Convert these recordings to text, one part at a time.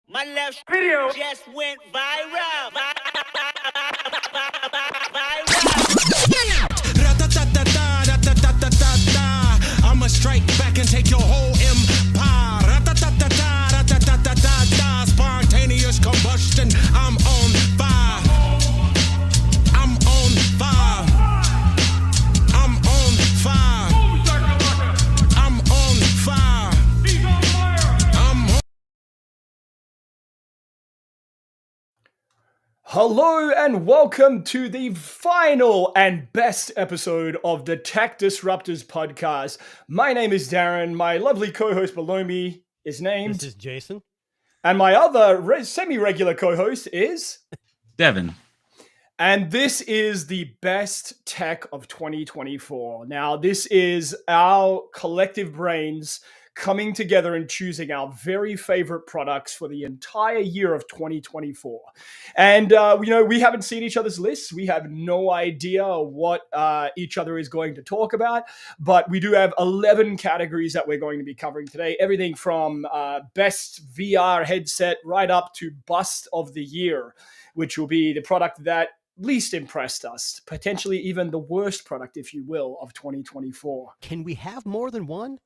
My left video just went viral. I'ma strike back and take your whole empire. Spontaneous combustion. I'm on fire. I'm on fire. I'm on fire. I'm on fire. I'm on. Hello and welcome to the final and best episode of the Tech Disruptors podcast. My name is Darren. My lovely co-host below me is named. This is Jason. And my other semi-regular co-host is Devin. And this is the best tech of 2024. Now, this is our collective brains coming together and choosing our very favorite products for the entire year of 2024. And, we haven't seen each other's lists. We have no idea what each other is going to talk about. But we do have 11 categories that we're going to be covering today. Everything from best VR headset right up to bust of the year, which will be the product that least impressed us, potentially even the worst product, if you will, of 2024. Can we have more than one?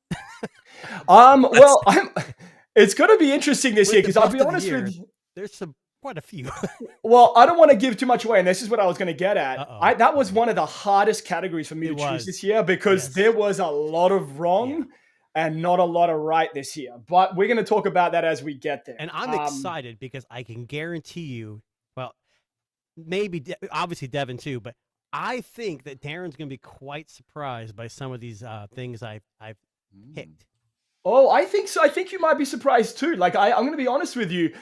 It's going to be interesting this year because I'll be honest with you. There's quite a few. Well, I don't want to give too much away, and this is what I was going to get at. Uh-oh. That was one of the hardest categories for me to choose this year because there was a lot of wrong and not a lot of right this year. But we're going to talk about that as we get there. And I'm excited because I can guarantee you, well, maybe obviously Devin too, but I think that Darren's going to be quite surprised by some of these things I've picked. Oh, I think so. I think you might be surprised too. Like, I'm going to be honest with you.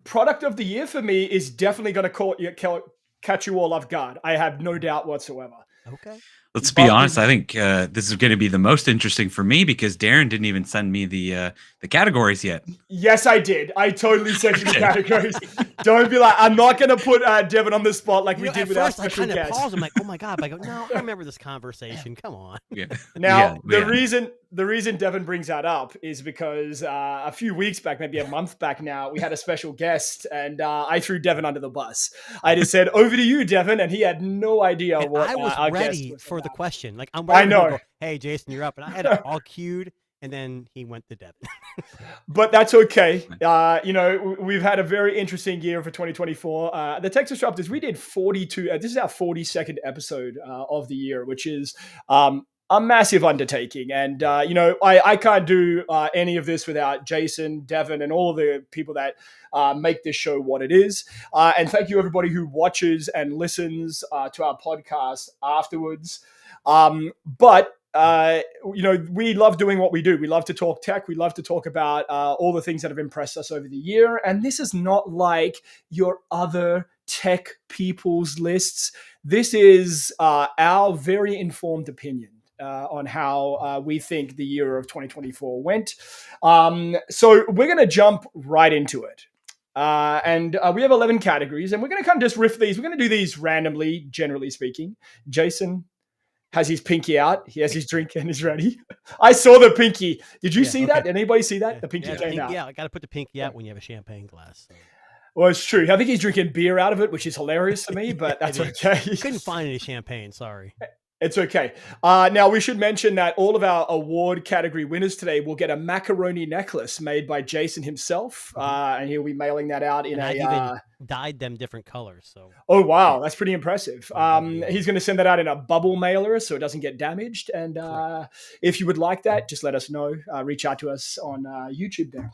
Product of the year for me is definitely going to catch you all off guard. I have no doubt whatsoever. Okay. Let's be honest. I think this is going to be the most interesting for me because Darren didn't even send me the categories yet. Yes, I did. I totally sent you the categories. Don't be like, I'm not going to put Devin on the spot like we did with our special guest. I kind of paused. I'm like, oh my God. But I go, no, I remember this conversation. Come on. Yeah. Now, the reason Devin brings that up is because a few weeks back, maybe a month back now, we had a special guest and I threw Devin under the bus. I just said, over to you, Devin. And he had no idea and what I was our ready guest for the question. Like, I'm I ready know. to go, hey, Jason, you're up. And I had it all queued. And then he went to Devin. But that's okay. We've had a very interesting year for 2024. The Tech Disruptors, we did 42. This is our 42nd episode of the year, which is a massive undertaking. And, I can't do any of this without Jason, Devin, and all the people that make this show what it is. And thank you, everybody who watches and listens to our podcast afterwards. We love doing what we do. We love to talk tech. We love to talk about all the things that have impressed us over the year. And this is not like your other tech people's lists. This is our very informed opinion on how we think the year of 2024 went. So we're going to jump right into it. We have 11 categories, and we're going to kind of just riff these. We're going to do these randomly, generally speaking. Jason has his pinky out. He has his drink and is ready. I saw the pinky. Did you see that? Did anybody see that? The pinky came out. Yeah, I got to put the pinky out when you have a champagne glass. So. Well, it's true. I think he's drinking beer out of it, which is hilarious to me, but that's okay. Couldn't find any champagne. Sorry. It's okay. Now, we should mention that all of our award category winners today will get a macaroni necklace made by Jason himself, and he'll be mailing that out in even dyed them different colors. So. Oh, wow. That's pretty impressive. He's going to send that out in a bubble mailer so it doesn't get damaged. And if you would like that, just let us know. Reach out to us on YouTube there.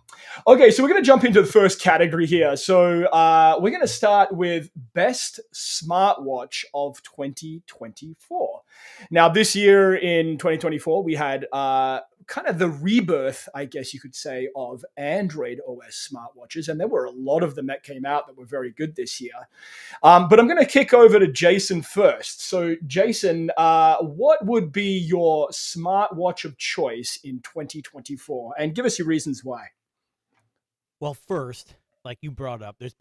Okay, so we're going to jump into the first category here. So we're going to start with Best Smartwatch of 2024. Now, this year in 2024, we had kind of the rebirth, I guess you could say, of Android OS smartwatches. And there were a lot of them that came out that were very good this year. But I'm going to kick over to Jason first. So, Jason, what would be your smartwatch of choice in 2024? And give us your reasons why. Well, first, like you brought up, there's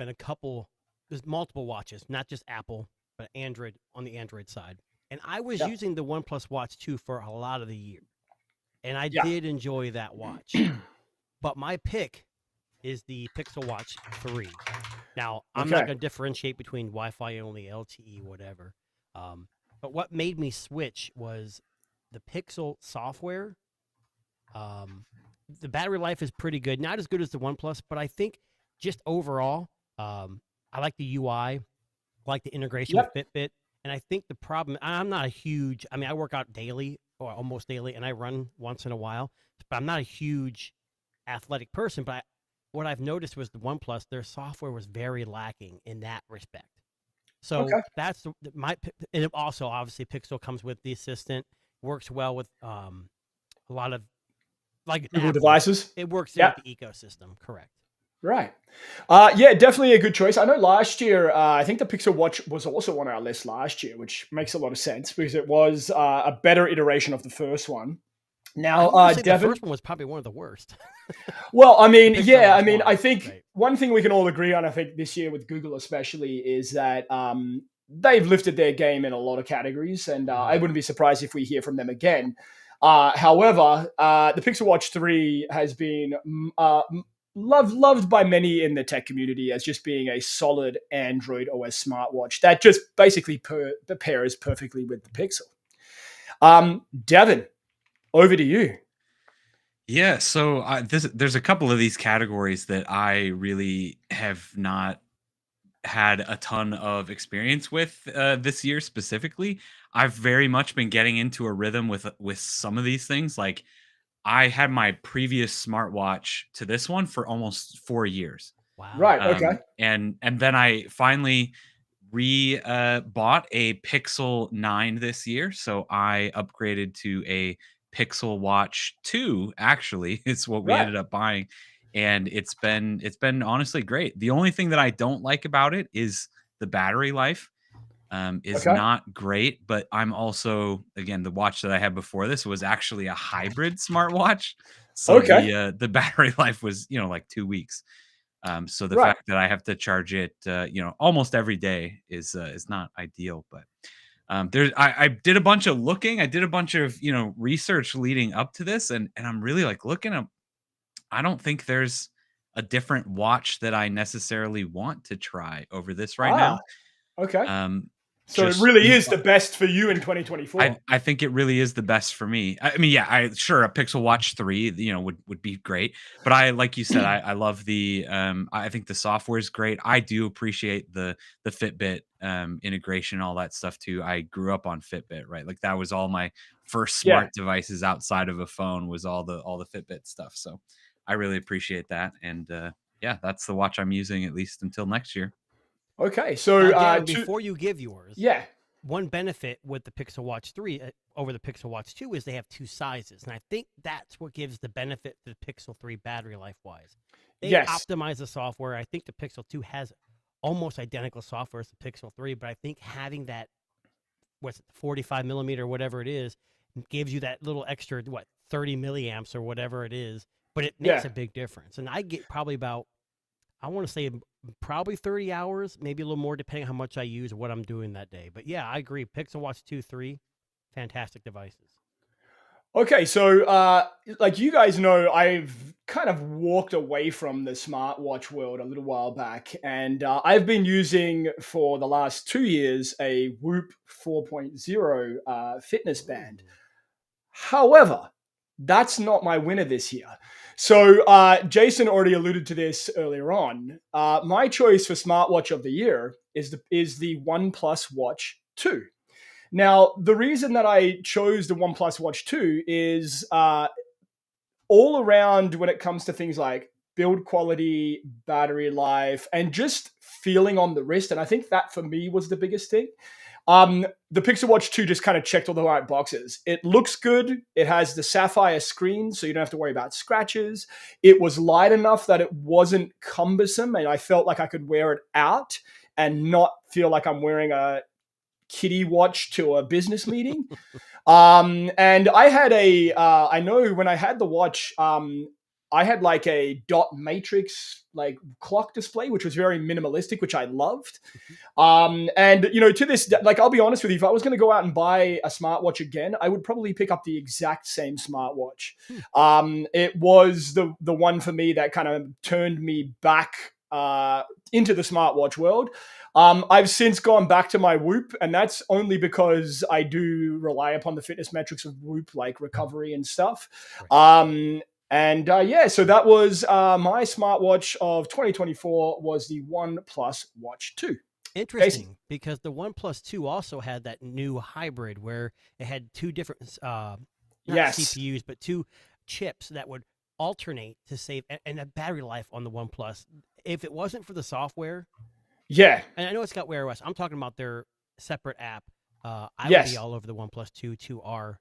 multiple watches, not just Apple, but Android on the Android side. And I was using the OnePlus Watch 2 for a lot of the year. And I did enjoy that watch. But my pick is the Pixel Watch 3. Now, I'm Okay. not going to differentiate between Wi-Fi only, LTE, whatever. But what made me switch was the Pixel software. The battery life is pretty good. Not as good as the OnePlus, but I think just overall, I like the UI. I like the integration with Fitbit. And I think the problem, I'm not a huge, I mean, I work out daily or almost daily, and I run once in a while, but I'm not a huge athletic person. But what I've noticed was the OnePlus, their software was very lacking in that respect. So that's and also obviously Pixel comes with the assistant, works well with a lot of like Google Apple devices. It works in with the ecosystem, correct? Right. Yeah, definitely a good choice. I know last year, I think the Pixel Watch was also on our list last year, which makes a lot of sense because it was a better iteration of the first one. Now, the Devin, first one was probably one of the worst. well, I mean, Pixel yeah, I Watch mean, one, I think right. one thing we can all agree on, I think this year with Google especially, is that they've lifted their game in a lot of categories, and I wouldn't be surprised if we hear from them again. However, the Pixel Watch 3 has been loved by many in the tech community as just being a solid Android OS smartwatch that just basically pairs perfectly with the Pixel. Devin, over to you. Yeah, so there's a couple of these categories that I really have not had a ton of experience with this year specifically. I've very much been getting into a rhythm with some of these things. Like I had my previous smartwatch to this one for almost 4 years. Wow. Right. Okay. And then I finally bought a Pixel 9 this year, so I upgraded to a Pixel Watch 2. Actually, it's what we ended up buying, and it's been honestly great. The only thing that I don't like about it is the battery life. Is not great, but I'm also, again, the watch that I had before this was actually a hybrid smartwatch. So the battery life was, like 2 weeks. So the fact that I have to charge it, almost every day is not ideal, but I did a bunch of looking. I did a bunch of, research leading up to this, and I'm really like looking up. I don't think there's a different watch that I necessarily want to try over this right now. Okay. So Just- it really is the best for you in 2024. I think it really is the best for me. I mean, yeah, sure a Pixel Watch 3, would be great. But like you said, I love the I think the software is great. I do appreciate the Fitbit integration, all that stuff too. I grew up on Fitbit, right? Like that was all my first smart devices outside of a phone was all the Fitbit stuff. So I really appreciate that. And yeah, that's the watch I'm using at least until next year. Okay. So Now, Dan, before you give yours, yeah. one benefit with the Pixel Watch 3 over the Pixel Watch 2 is they have two sizes. And I think that's what gives the benefit to the Pixel 3 battery life-wise. They optimize the software. I think the Pixel 2 has almost identical software as the Pixel 3, but I think having that, 45 millimeter, whatever it is, gives you that little extra, 30 milliamps or whatever it is, but it makes a big difference. And I get probably about, I want to say probably 30 hours, maybe a little more depending on how much I use or what I'm doing that day. But yeah, I agree. Pixel Watch 2, 3, fantastic devices. Okay, so like you guys know, I've kind of walked away from the smartwatch world a little while back, and I've been using for the last 2 years a Whoop 4.0 fitness band. However, that's not my winner this year. So Jason already alluded to this earlier on. My choice for smartwatch of the year is the OnePlus Watch 2. Now, the reason that I chose the OnePlus Watch 2 is all around when it comes to things like build quality, battery life, and just feeling on the wrist. And I think that for me was the biggest thing. The Pixel Watch 2 just kind of checked all the right boxes. It looks good. It has the sapphire screen, so you don't have to worry about scratches. It was light enough that it wasn't cumbersome, and I felt like I could wear it out and not feel like I'm wearing a kiddie watch to a business meeting. And I had I know when I had the watch, I had like a dot matrix like clock display, which was very minimalistic, which I loved. And to this, like, I'll be honest with you, if I was going to go out and buy a smartwatch again, I would probably pick up the exact same smartwatch. It was the one for me that kind of turned me back into the smartwatch world. I've since gone back to my Whoop, and that's only because I do rely upon the fitness metrics of Whoop, like recovery and stuff. So that was my smartwatch of 2024 was the OnePlus Watch 2. Interesting, because the OnePlus 2 also had that new hybrid where it had two different not CPUs, but two chips that would alternate to save and a battery life on the OnePlus. If it wasn't for the software, and I know it's got Wear OS, I'm talking about their separate app. I would be all over the OnePlus 2R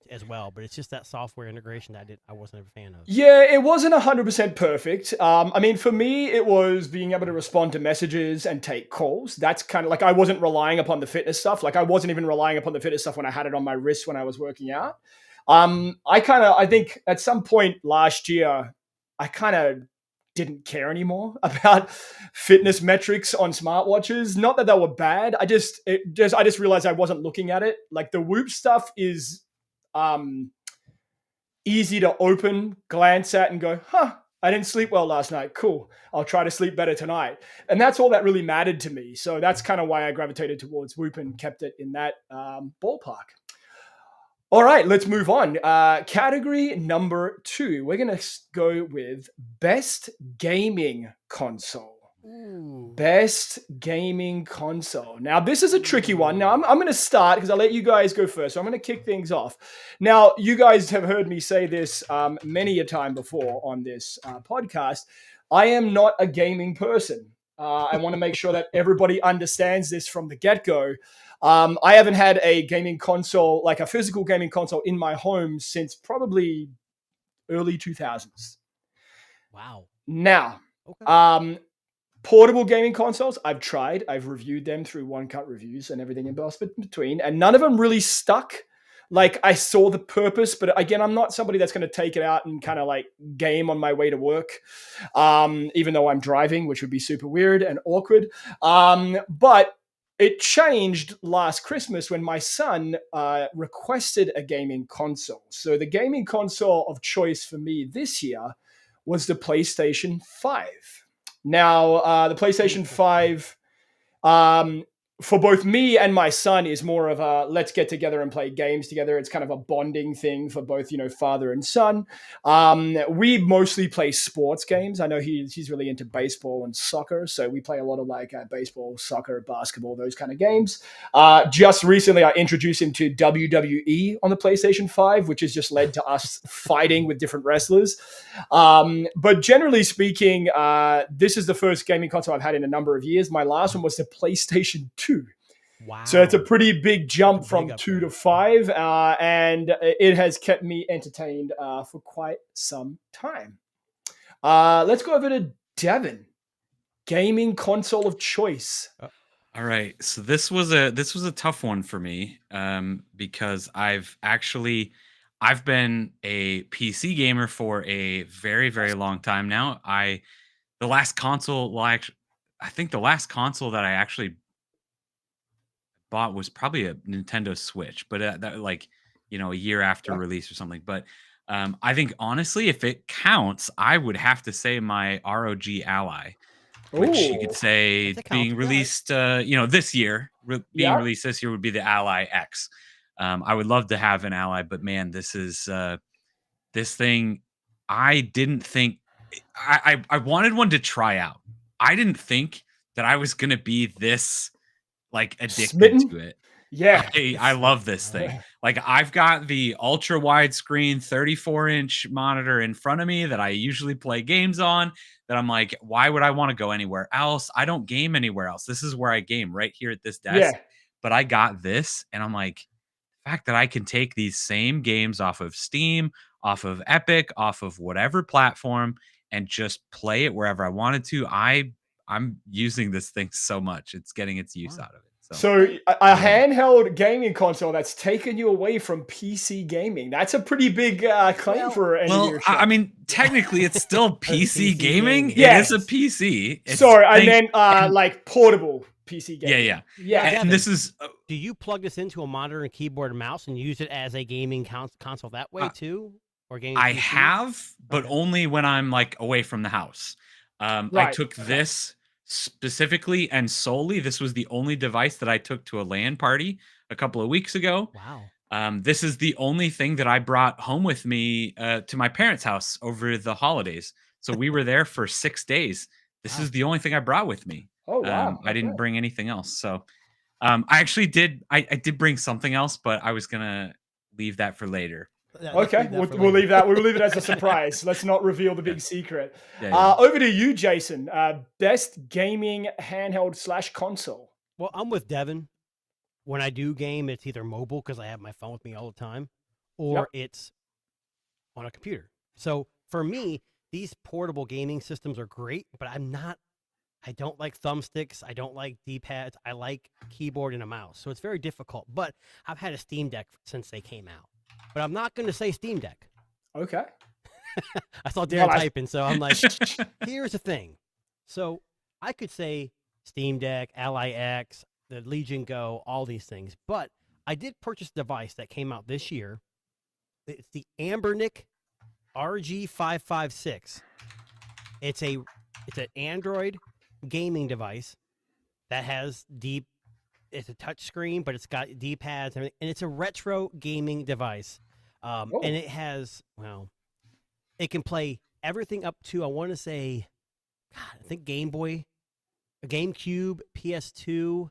as well, but it's just that software integration that I wasn't a fan of. Yeah, it wasn't 100% perfect. I mean, for me, it was being able to respond to messages and take calls. That's kind of like, I wasn't relying upon the fitness stuff. Like, I wasn't even relying upon the fitness stuff when I had it on my wrist when I was working out. I think at some point last year, I kind of didn't care anymore about fitness metrics on smartwatches. Not that they were bad. I just realized I wasn't looking at it. Like, the Whoop stuff is easy to open, glance at, and go, I didn't sleep well last night. Cool. I'll try to sleep better tonight. And that's all that really mattered to me. So that's kind of why I gravitated towards Whoop and kept it in that ballpark. All right, let's move on. Category number 2. We're going to go with Best Gaming Console. Ooh. Best Gaming Console. Now, this is a tricky one. Now, I'm going to start because I'll let you guys go first. So I'm going to kick things off. Now, you guys have heard me say this many a time before on this podcast. I am not a gaming person. I want to make sure that everybody understands this from the get-go. I haven't had a gaming console, like a physical gaming console in my home since probably early 2000s. Wow. Now, portable gaming consoles, I've tried. I've reviewed them through One Cut Reviews and everything in between, and none of them really stuck. Like, I saw the purpose, but again, I'm not somebody that's going to take it out and kind of like game on my way to work, even though I'm driving, which would be super weird and awkward. But it changed last Christmas when my son requested a gaming console. So the gaming console of choice for me this year was the PlayStation 5. Now, the PlayStation 5, for both me and my son, is more of a let's get together and play games together. It's kind of a bonding thing for both, father and son. We mostly play sports games. I know he's really into baseball and soccer, so we play a lot of like baseball, soccer, basketball, those kind of games. Just recently, I introduced him to WWE on the PlayStation 5, which has just led to us fighting with different wrestlers. But generally speaking, this is the first gaming console I've had in a number of years. My last one was the PlayStation 2. Wow. So it's a pretty big jump from 2 to 5, and it has kept me entertained for quite some time. Let's go over to Devin. Gaming console of choice. All right. So this was a tough one for me because I've been a PC gamer for a very, very long time now. I think the last console that I actually bought was probably a Nintendo Switch, but a year after release or something. But I think honestly, if it counts, I would have to say my ROG Ally, which you could say being released, this year, released this year would be the Ally X. I would love to have an Ally, but man, this thing. I didn't think I wanted one to try out. I didn't think that I was gonna be this addicted to it. Yeah. I love this thing. Like, I've got the ultra wide screen 34-inch monitor in front of me that I usually play games on, that I'm like, why would I want to go anywhere else? I don't game anywhere else. This is where I game, right here at this desk. Yeah. But I got this, and I'm like, the fact that I can take these same games off of Steam, off of Epic, off of whatever platform, and just play it wherever I wanted to. I'm using this thing so much. It's getting its use out of it. So a handheld gaming console that's taken you away from PC gaming. That's a pretty big claim for any of Well, your show. I mean, technically, it's still PC gaming. Yes. It is a PC. Sorry, I meant like portable PC gaming. Yeah. Yeah. And this is Do you plug this into a monitor and keyboard and mouse and use it as a gaming console that way too? Or gaming I PC? have, but Okay. only when I'm like away from the house. I Right. took this specifically and solely. This was the only device that I took to a LAN party a couple of weeks ago. Wow. This is the only thing that I brought home with me to my parents' house over the holidays. So we were there for 6 days. This is the only thing I brought with me. Oh wow. I didn't bring anything else. So I actually did. I did bring something else, but I was gonna leave that for later. Okay, we'll leave that. We'll leave it as a surprise. Let's not reveal the big secret. Yeah. Over to you, Jason. Best gaming handheld / console. Well, I'm with Devin. When I do game, it's either mobile because I have my phone with me all the time, or it's on a computer. So for me, these portable gaming systems are great, but I don't like thumbsticks. I don't like D-pads. I like keyboard and a mouse. So it's very difficult. But I've had a Steam Deck since they came out. But I'm not going to say Steam Deck. Okay. I saw Darren typing, so I'm like, here's the thing. So I could say Steam Deck, Ally X, the Legion Go, all these things. But I did purchase a device that came out this year. It's the Anbernic RG556. It's an Android gaming device that has it's a touch screen, but it's got D-pads and everything, and it's a retro gaming device. And it has, it can play everything up to, I want to say, I think Game Boy, GameCube, PS2,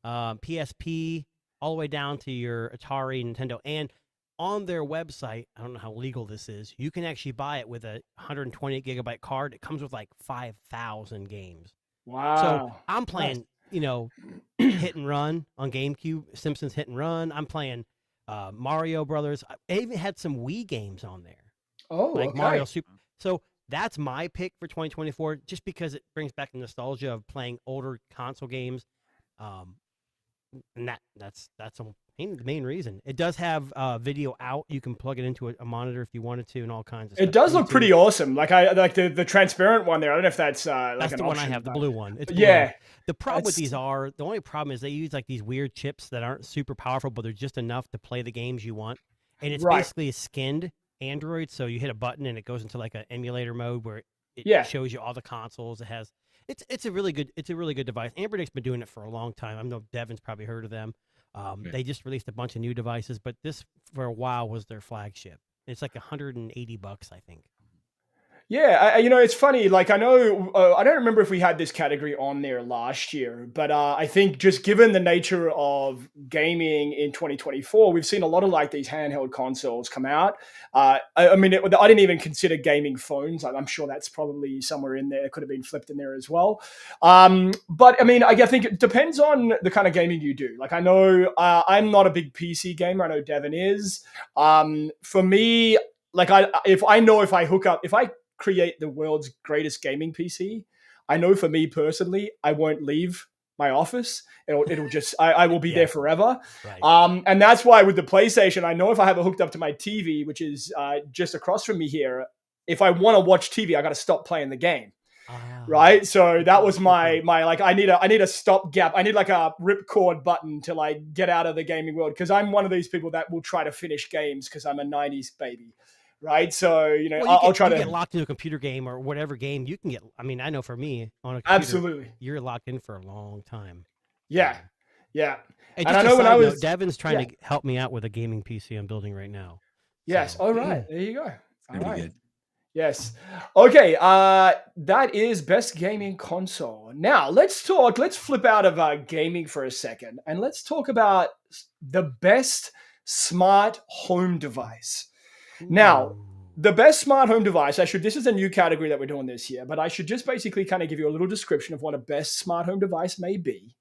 PSP, all the way down to your Atari, Nintendo. And on their website, I don't know how legal this is, you can actually buy it with a 128 gigabyte card. It comes with like 5,000 games. Wow. So I'm playing, Hit and Run on GameCube, Simpsons Hit and Run. I'm playing Mario Brothers. I even had some Wii games on there. Oh, like okay. Mario Super. So that's my pick for 2024, just because it brings back the nostalgia of playing older console games. And that's the main reason. It does have video out. You can plug it into a monitor if you wanted to, and all kinds of stuff. It does look pretty awesome. Like I like the transparent one there. I don't know if that's like that's an the one option, I have, the but- blue one. It's Yeah. blue. The problem with these the only problem is they use like these weird chips that aren't super powerful, but they're just enough to play the games you want. And it's Right. basically a skinned Android, so you hit a button and it goes into like an emulator mode where it shows you all the consoles. It has it's a really good device. Anbernic's been doing it for a long time. I know Devin's probably heard of them. They just released a bunch of new devices, but this for a while was their flagship. It's like $180, I think. Yeah, it's funny. Like I know, I don't remember if we had this category on there last year, but I think just given the nature of gaming in 2024, we've seen a lot of like these handheld consoles come out. I didn't even consider gaming phones. I'm sure that's probably somewhere in there. It could have been flipped in there as well. But I mean, I think it depends on the kind of gaming you do. Like I know I'm not a big PC gamer. I know Devin is. For me, like if I create the world's greatest gaming PC, I know for me personally, I won't leave my office. It'll just, I will be there forever. Right. And that's why with the PlayStation, I know if I have it hooked up to my TV, which is just across from me here, if I want to watch TV, I got to stop playing the game. Right. So that was my like, I need a stopgap. I need like a ripcord button to like get out of the gaming world. Cause I'm one of these people that will try to finish games cause I'm a 90s baby. Right. So, I'll try to get locked into a computer game or whatever game you can get. I mean, I know for me on a computer, absolutely, you're locked in for a long time. Yeah. Yeah. And I know when I was, Devin's trying to help me out with a gaming PC I'm building right now. Yes. So. All right. There you go. It's gonna be good. Yes. Okay. That is best gaming console. Now let's flip out of gaming for a second and let's talk about the best smart home device. Now, the best smart home device, this is a new category that we're doing this year, but I should just basically kind of give you a little description of what a best smart home device may be.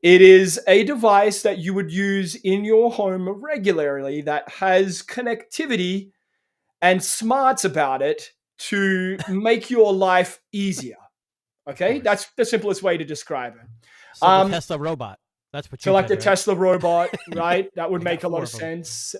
It is a device that you would use in your home regularly that has connectivity and smarts about it to make your life easier. Okay? That's the simplest way to describe it. So the Tesla robot. That's what So you like said, the right? Tesla robot, right? That would They got make a lot 4 of of 'em. sense.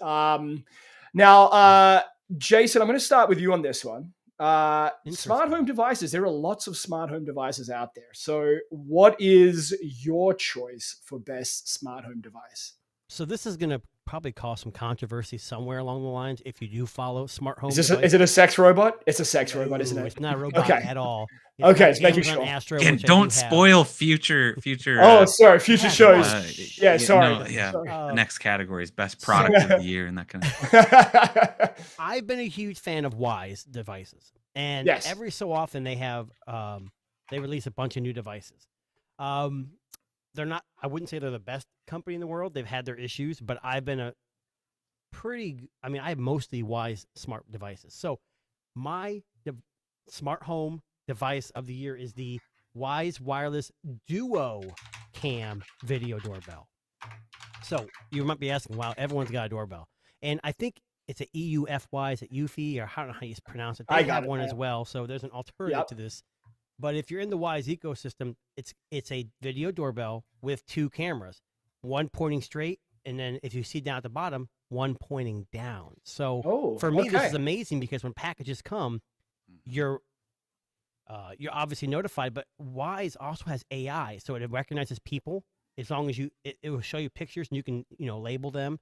Now, Jason, I'm going to start with you on this one. Smart home Interesting. devices. There are lots of smart home devices out there. So, what is your choice for best smart home device? So this is going to probably cause some controversy somewhere along the lines if you do follow smart home Is devices. it a sex robot? It's a sex robot, isn't No, it? it's not a robot Okay. at all. It's Okay, not it's the making Amazon sure. Astro, Again, which I don't do have. spoil future Oh, sorry, future Yeah, shows. come uh, Yeah, sorry. no, yeah, Sorry. the next category is best product of the year and that kind of. I've been a huge fan of Wise devices, and Yes. every so often they have they release a bunch of new devices. They're not. I wouldn't say they're the best company in the world. They've had their issues, but I've been a I mean, I have mostly Wise smart devices. So my smart home device of the year is the Wise Wireless Duo Cam video doorbell. So you might be asking, wow, everyone's got a doorbell. And I think it's a EUFY, is it UFI, or I don't know how you pronounce it. They I got have it, one I as have it. well. So there's an alternative Yep. to this. But if you're in the Wise ecosystem, it's a video doorbell with 2 cameras, one pointing straight, and then if you see down at the bottom, one pointing down. So Oh, for me, this okay. is amazing because when packages come, you're obviously notified. But Wise also has AI, so it recognizes people as long as it will show you pictures and you can label them,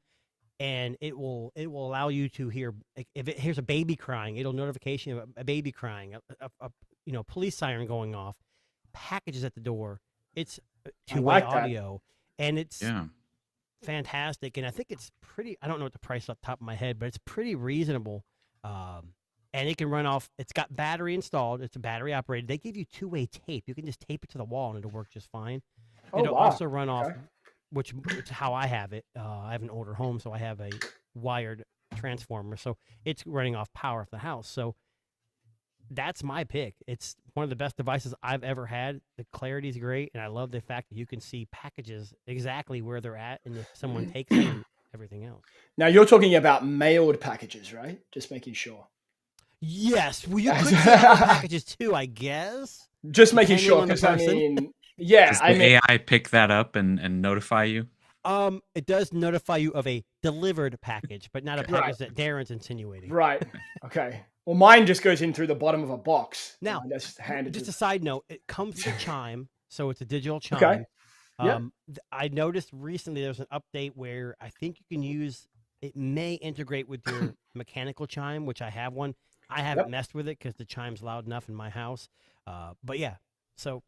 and it will allow you to hear if it hears a baby crying, it'll notification of a baby crying, a police siren going off, packages at the door. It's two-way like that. audio, and it's Yeah. fantastic. And I think it's pretty. I don't know what the price off the top of my head, but it's pretty reasonable. And it can run off. It's got battery installed. It's a battery operated. They give you 2-way tape. You can just tape it to the wall and it'll work just fine. Oh, It'll wow. also run off, Okay. which is how I have it. I have an older home, so I have a wired transformer. So it's running off power at the house. So that's my pick. It's one of the best devices I've ever had. The clarity is great, and I love the fact that you can see packages exactly where they're at, and if someone takes them, and everything else. Now you're talking about mailed packages, right? Just making sure. Yes, well, you could see other packages too, I guess. Just making Depending sure, on the because I person. mean, yeah, Does I the mean, AI pick that up and notify you? It does notify you of a delivered package, but not a Right. package that Darren's insinuating. right. Okay. Well, mine just goes in through the bottom of a box. Now, and I just handed just to a side note, it comes with a chime, so it's a digital chime. Okay. Yep. I noticed recently there's an update where I think you can use it may integrate with your mechanical chime, which I have one. I haven't Yep. messed with it because the chime's loud enough in my house. But yeah, so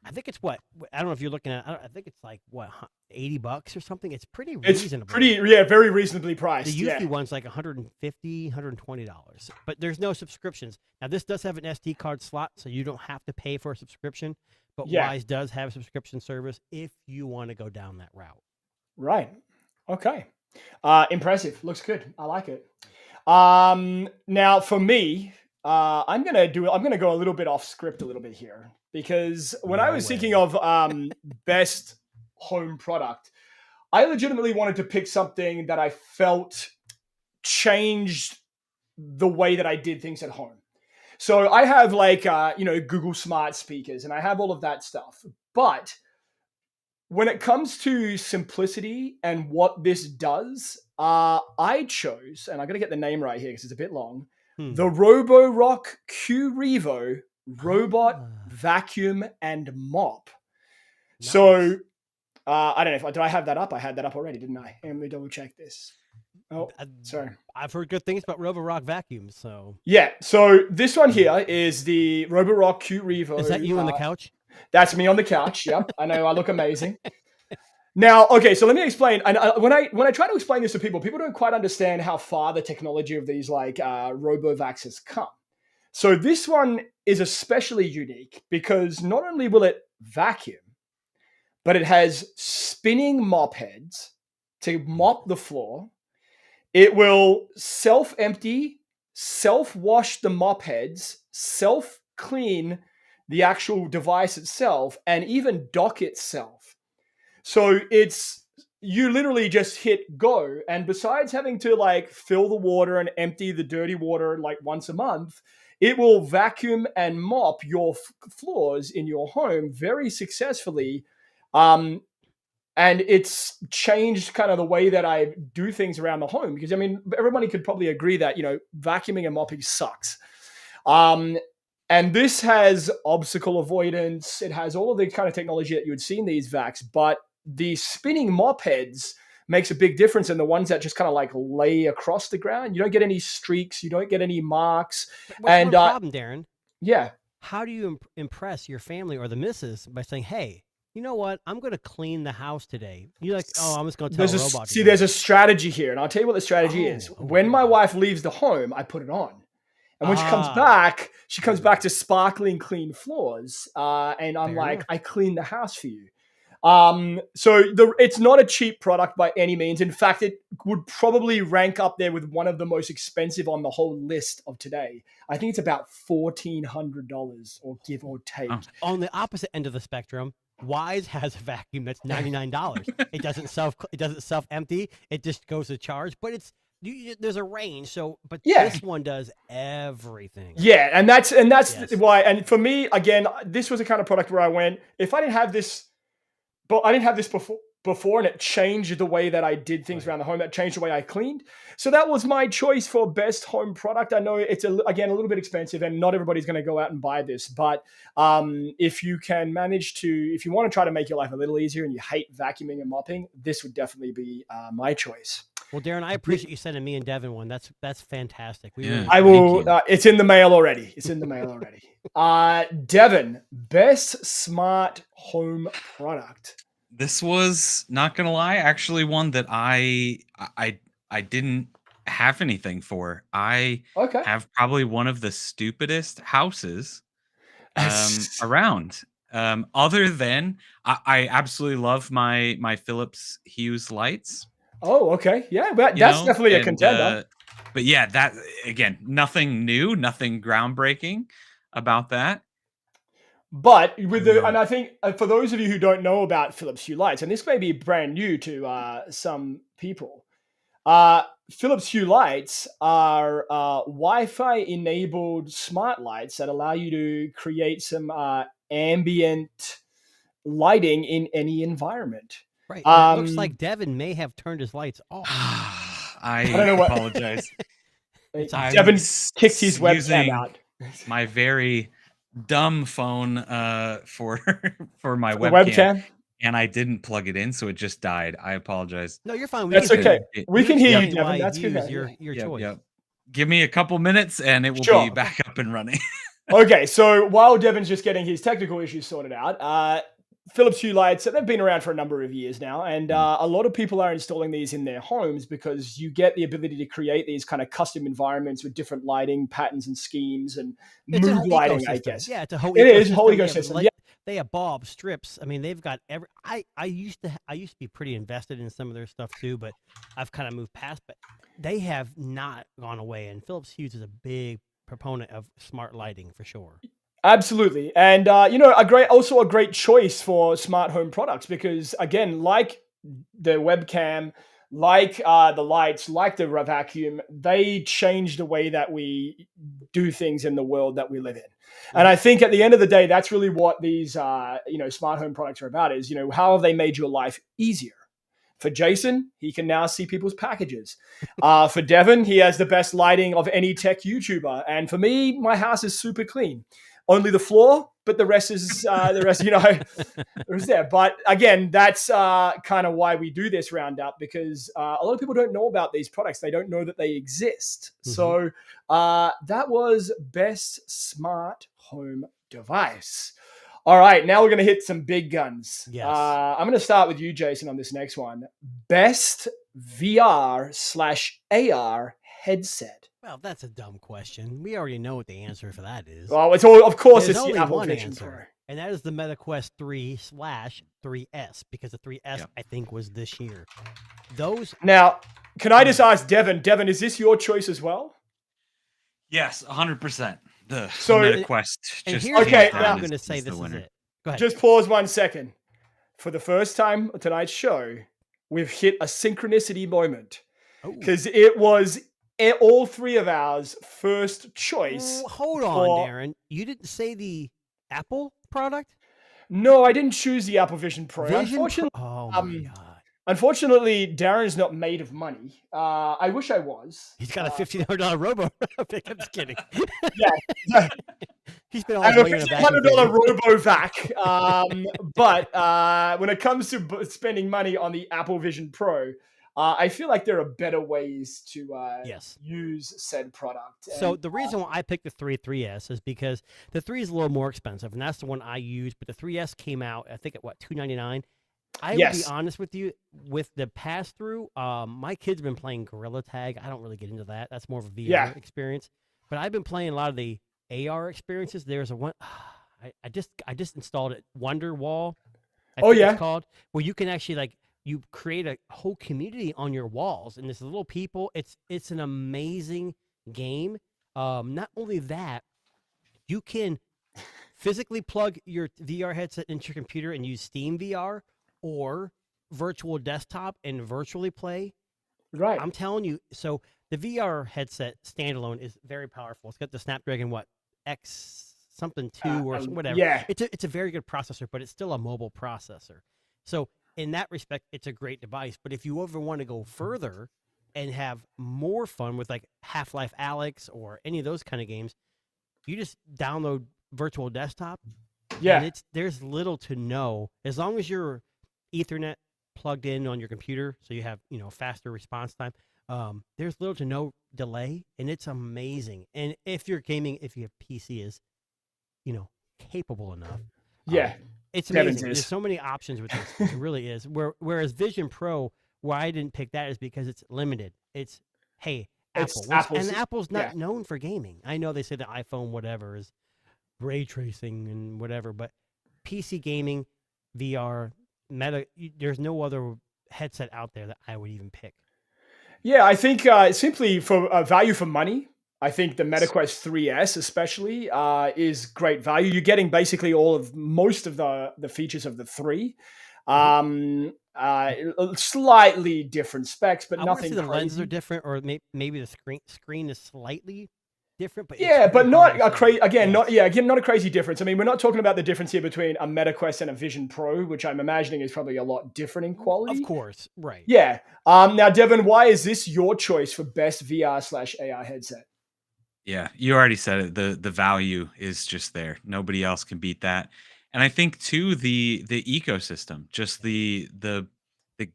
I think it's what I don't know if you're looking at. I think it's like what $80 or something. It's pretty It's reasonable. very reasonably priced. The Yeah. Eufy one's like $150, $120, but there's no subscriptions. Now this does have an SD card slot, so you don't have to pay for a subscription. But Yeah. Wise does have a subscription service if you want to go down that route. Right. Okay. Impressive. Looks good. I like it. Now for me, I'm gonna go a little bit off script a little bit here, because when I No was way. thinking of best home product, I legitimately wanted to pick something that I felt changed the way that I did things at home. So I have like Google Smart Speakers, and I have all of that stuff. But when it comes to simplicity and what this does, I chose, and I got to get the name right here because it's a bit long, the Roborock Q Revo Robot Vacuum and Mop. Nice. So I don't know did I have that up? I had that up already, didn't I? Let me double check this. Oh, sorry. I've heard good things about Roborock vacuums. So Yeah. So this one here is the Roborock Q Revo. is that you on the couch? That's me on the couch. Yep. I know I look amazing. Now, okay, so let me explain. And when I try to explain this to people don't quite understand how far the technology of these like RoboVacs has come. So this one is especially unique because not only will it vacuum, but it has spinning mop heads to mop the floor. It will self-empty, self-wash the mop heads, self-clean the actual device itself, and even dock itself. So you literally just hit go, and besides having to like fill the water and empty the dirty water like once a month, it will vacuum and mop your floors in your home very successfully. And it's changed kind of the way that I do things around the home, because I mean, everybody could probably agree that, vacuuming and mopping sucks. And this has obstacle avoidance. It has all of the kind of technology that you would see in these vacs, but the spinning mop heads makes a big difference in the ones that just kind of like lay across the ground. You don't get any streaks. You don't get any marks. What's the problem, Darren? Yeah. How do you impress your family or the missus by saying, hey, you know what? I'm going to clean the house today. You're like, oh, I'm just going to tell a robot. There's a strategy here, and I'll tell you what the strategy is. When my wife leaves the home, I put it on. And when she comes back to sparkling clean floors. And I'm like, I clean the house for you. So it's not a cheap product by any means. In fact, it would probably rank up there with one of the most expensive on the whole list of today. I think it's about $1,400 or give or take. On the opposite end of the spectrum, Wise has a vacuum that's $99. It doesn't self empty. It just goes to charge, but there's a range. But this one does everything. Yeah, and that's why. And for me, again, this was a kind of product where I went, if I didn't have this, but I didn't have this before, and it changed the way that I did things around the home. That changed the way I cleaned. So that was my choice for best home product. I know it's again a little bit expensive, and not everybody's going to go out and buy this. But if you can manage if you want to try to make your life a little easier, and you hate vacuuming and mopping, this would definitely be my choice. Well, Darren, I appreciate you sending me and Devin one. That's fantastic. I will. It's in the mail already. Devin, best smart home product. This was, not gonna lie, actually one that I didn't have anything for. I have probably one of the stupidest houses around. Other than I absolutely love my Philips Hue lights. Oh, okay. Yeah, that's definitely a contender. But yeah, that again, nothing new, nothing groundbreaking about that. But and I think for those of you who don't know about Philips Hue lights, and this may be brand new to some people, Philips Hue lights are Wi-Fi enabled smart lights that allow you to create some ambient lighting in any environment. Right. It looks like Devin may have turned his lights off. I don't know apologize. Devin kicked his webcam out. My very dumb phone for my webcam, and I didn't plug it in, so it just died. I apologize. No, you're fine. That's okay. We can hear you, Devin. That's good. Your choice. Yep. Give me a couple minutes, and it will be back up and running. Okay, so while Devin's just getting his technical issues sorted out, Philips Hue lights, they've been around for a number of years now, and a lot of people are installing these in their homes because you get the ability to create these kind of custom environments with different lighting patterns and schemes and mood lighting, I guess. Yeah, it's a whole ecosystem. They have bulb strips. I mean, they've got I used to be pretty invested in some of their stuff too, but I've kind of moved past. But they have not gone away, and Philips Hue is a big proponent of smart lighting for sure. Absolutely. And, a great choice for smart home products because, again, like the webcam, like the lights, like the vacuum, they change the way that we do things in the world that we live in. And I think at the end of the day, that's really what these, smart home products are about is, how have they made your life easier? For Jason, he can now see people's packages. For Devin, he has the best lighting of any tech YouTuber. And for me, my house is super clean. Only the floor, but the rest is there. But again, that's kind of why we do this roundup because a lot of people don't know about these products. They don't know that they exist. Mm-hmm. So that was best smart home device. All right, now we're going to hit some big guns. Yes. I'm going to start with you, Jason, on this next one. Best VR/AR headset. Well, that's a dumb question. We already know what the answer for that is. Well, it's all, of course, There's it's only the Apple one Vision answer, Pro. and that is the MetaQuest 3/3S because the 3S I think was this year. Now, can I just ask Devin? Devin, is this your choice as well? Yes, 100%. The And MetaQuest. here's I'm going to say this is it. Go ahead. Just pause 1 second. For the first time on tonight's show, we've hit a synchronicity moment because it was all three of ours first choice. Hold on, Darren. You didn't say the Apple product? No, I didn't choose the Apple Vision Pro. Unfortunately, Oh my god. unfortunately, Darren's not made of money. I wish I was. He's got a $1,500 robo pick. I'm just kidding. Yeah. He's been I always have a waiting a vacuum $1,500 cleaner. RoboVac. But when it comes to spending money on the Apple Vision Pro, I feel like there are better ways to Yes. use said product. So And, the reason why I picked the 3S is because the 3 is a little more expensive, and that's the one I use. But the 3S came out, I think, at what, $299. I will be Yes. honest with you, with the pass through, my kids have been playing Gorilla Tag. I don't really get into that. That's more of a VR Yeah. experience. But I've been playing a lot of the AR experiences. There's a one I just installed it, Wonderwall. I Oh, think yeah. it's called, where you can actually like you create a whole community on your walls, and there's little people. It's an amazing game. Not only that, you can physically plug your VR headset into your computer and use Steam VR or virtual desktop and virtually play. Right. I'm telling you, so the VR headset standalone is very powerful. It's got the Snapdragon X something 2 or whatever. Yeah. It's a very good processor, but it's still a mobile processor. So in that respect, it's a great device. But if you ever want to go further and have more fun with like Half-Life Alyx or any of those kind of games, you just download Virtual Desktop. Yeah. And there's little to no, as long as you're Ethernet plugged in on your computer, so you have faster response time. There's little to no delay, and it's amazing. And if you're gaming, if your PC is, capable enough, Yeah. it's Devin's amazing. is. There's so many options with this. It really is. Whereas Vision Pro, why I didn't pick that is because it's limited. It's It's Apple, Apple's- and Apple's not yeah. known for gaming. I know they say the iPhone whatever is ray tracing and whatever, but PC gaming, VR, there's no other headset out there that I would even pick. Yeah, I think simply for value for money, I think the MetaQuest 3S especially is great value. You're getting basically most of the features of the 3. Slightly different specs, but I want to nothing say the lenses crazy. are different, or maybe the screen is slightly different. But Yeah, it's but pretty not hard a to crazy. say. Again, Yes. not a crazy difference. I mean, we're not talking about the difference here between a MetaQuest and a Vision Pro, which I'm imagining is probably a lot different in quality. Of course, right. Yeah. Now, Devin, why is this your choice for best VR/AR headset? Yeah, you already said it. The value is just there. Nobody else can beat that. And I think too the ecosystem, just the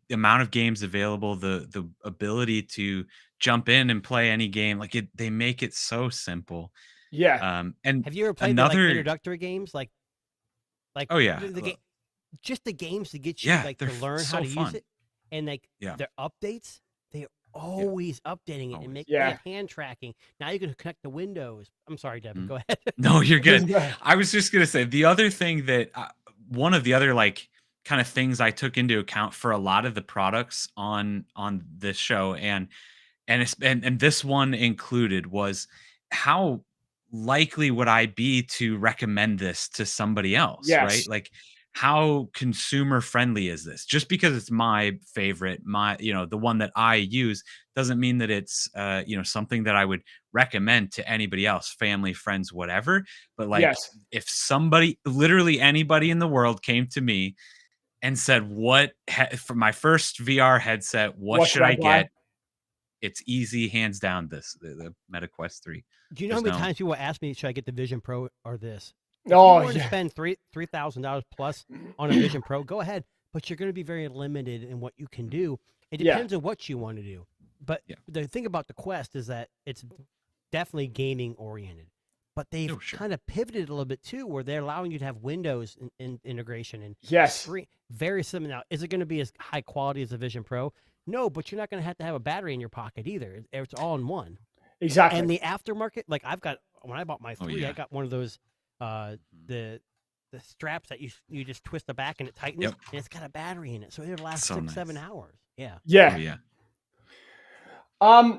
amount of games available, the ability to jump in and play any game, like they make it so simple. Yeah. And Have you ever played the another introductory games like Oh yeah. just the games to get you Yeah, to they're learn so how to use fun. it, and Yeah. their updates, they're always updating it and Always. making Yeah. hand tracking. Now you can connect the windows. I'm sorry, Devin. Go ahead. No, you're good. Yeah. I was just gonna say the other thing that one of the other like kind of things I took into account for a lot of the products on this show and this one included was how likely would I be to recommend this to somebody else, Yes. right? Like how consumer friendly is this? Just because it's my favorite, the one that I use doesn't mean that it's something that I would recommend to anybody else, family, friends, whatever. But like Yes. if somebody, literally anybody in the world came to me and said, for my first VR headset, what should I buy? get? It's easy, hands down, the MetaQuest 3. Do you know how There's many no- times people ask me, should I get the Vision Pro or this? If Oh, you want to yeah. spend $3,000 plus on a Vision Pro, go ahead. But you're going to be very limited in what you can do. It Yeah. depends on what you want to do. But Yeah. the thing about the Quest is that it's definitely gaming oriented. But they've Oh, sure. kind of pivoted a little bit too, where they're allowing you to have Windows in integration and Yes. screen. Very similar. Now, is it going to be as high quality as the Vision Pro? No, but you're not going to have a battery in your pocket either. It's all in one. Exactly. And the aftermarket, like when I bought my 3, yeah. I got one of those the straps that you just twist the back and it tightens, Yep. and it's got a battery in it, so it'll last So 6-7 nice. hours. Yeah. yeah. Oh, yeah.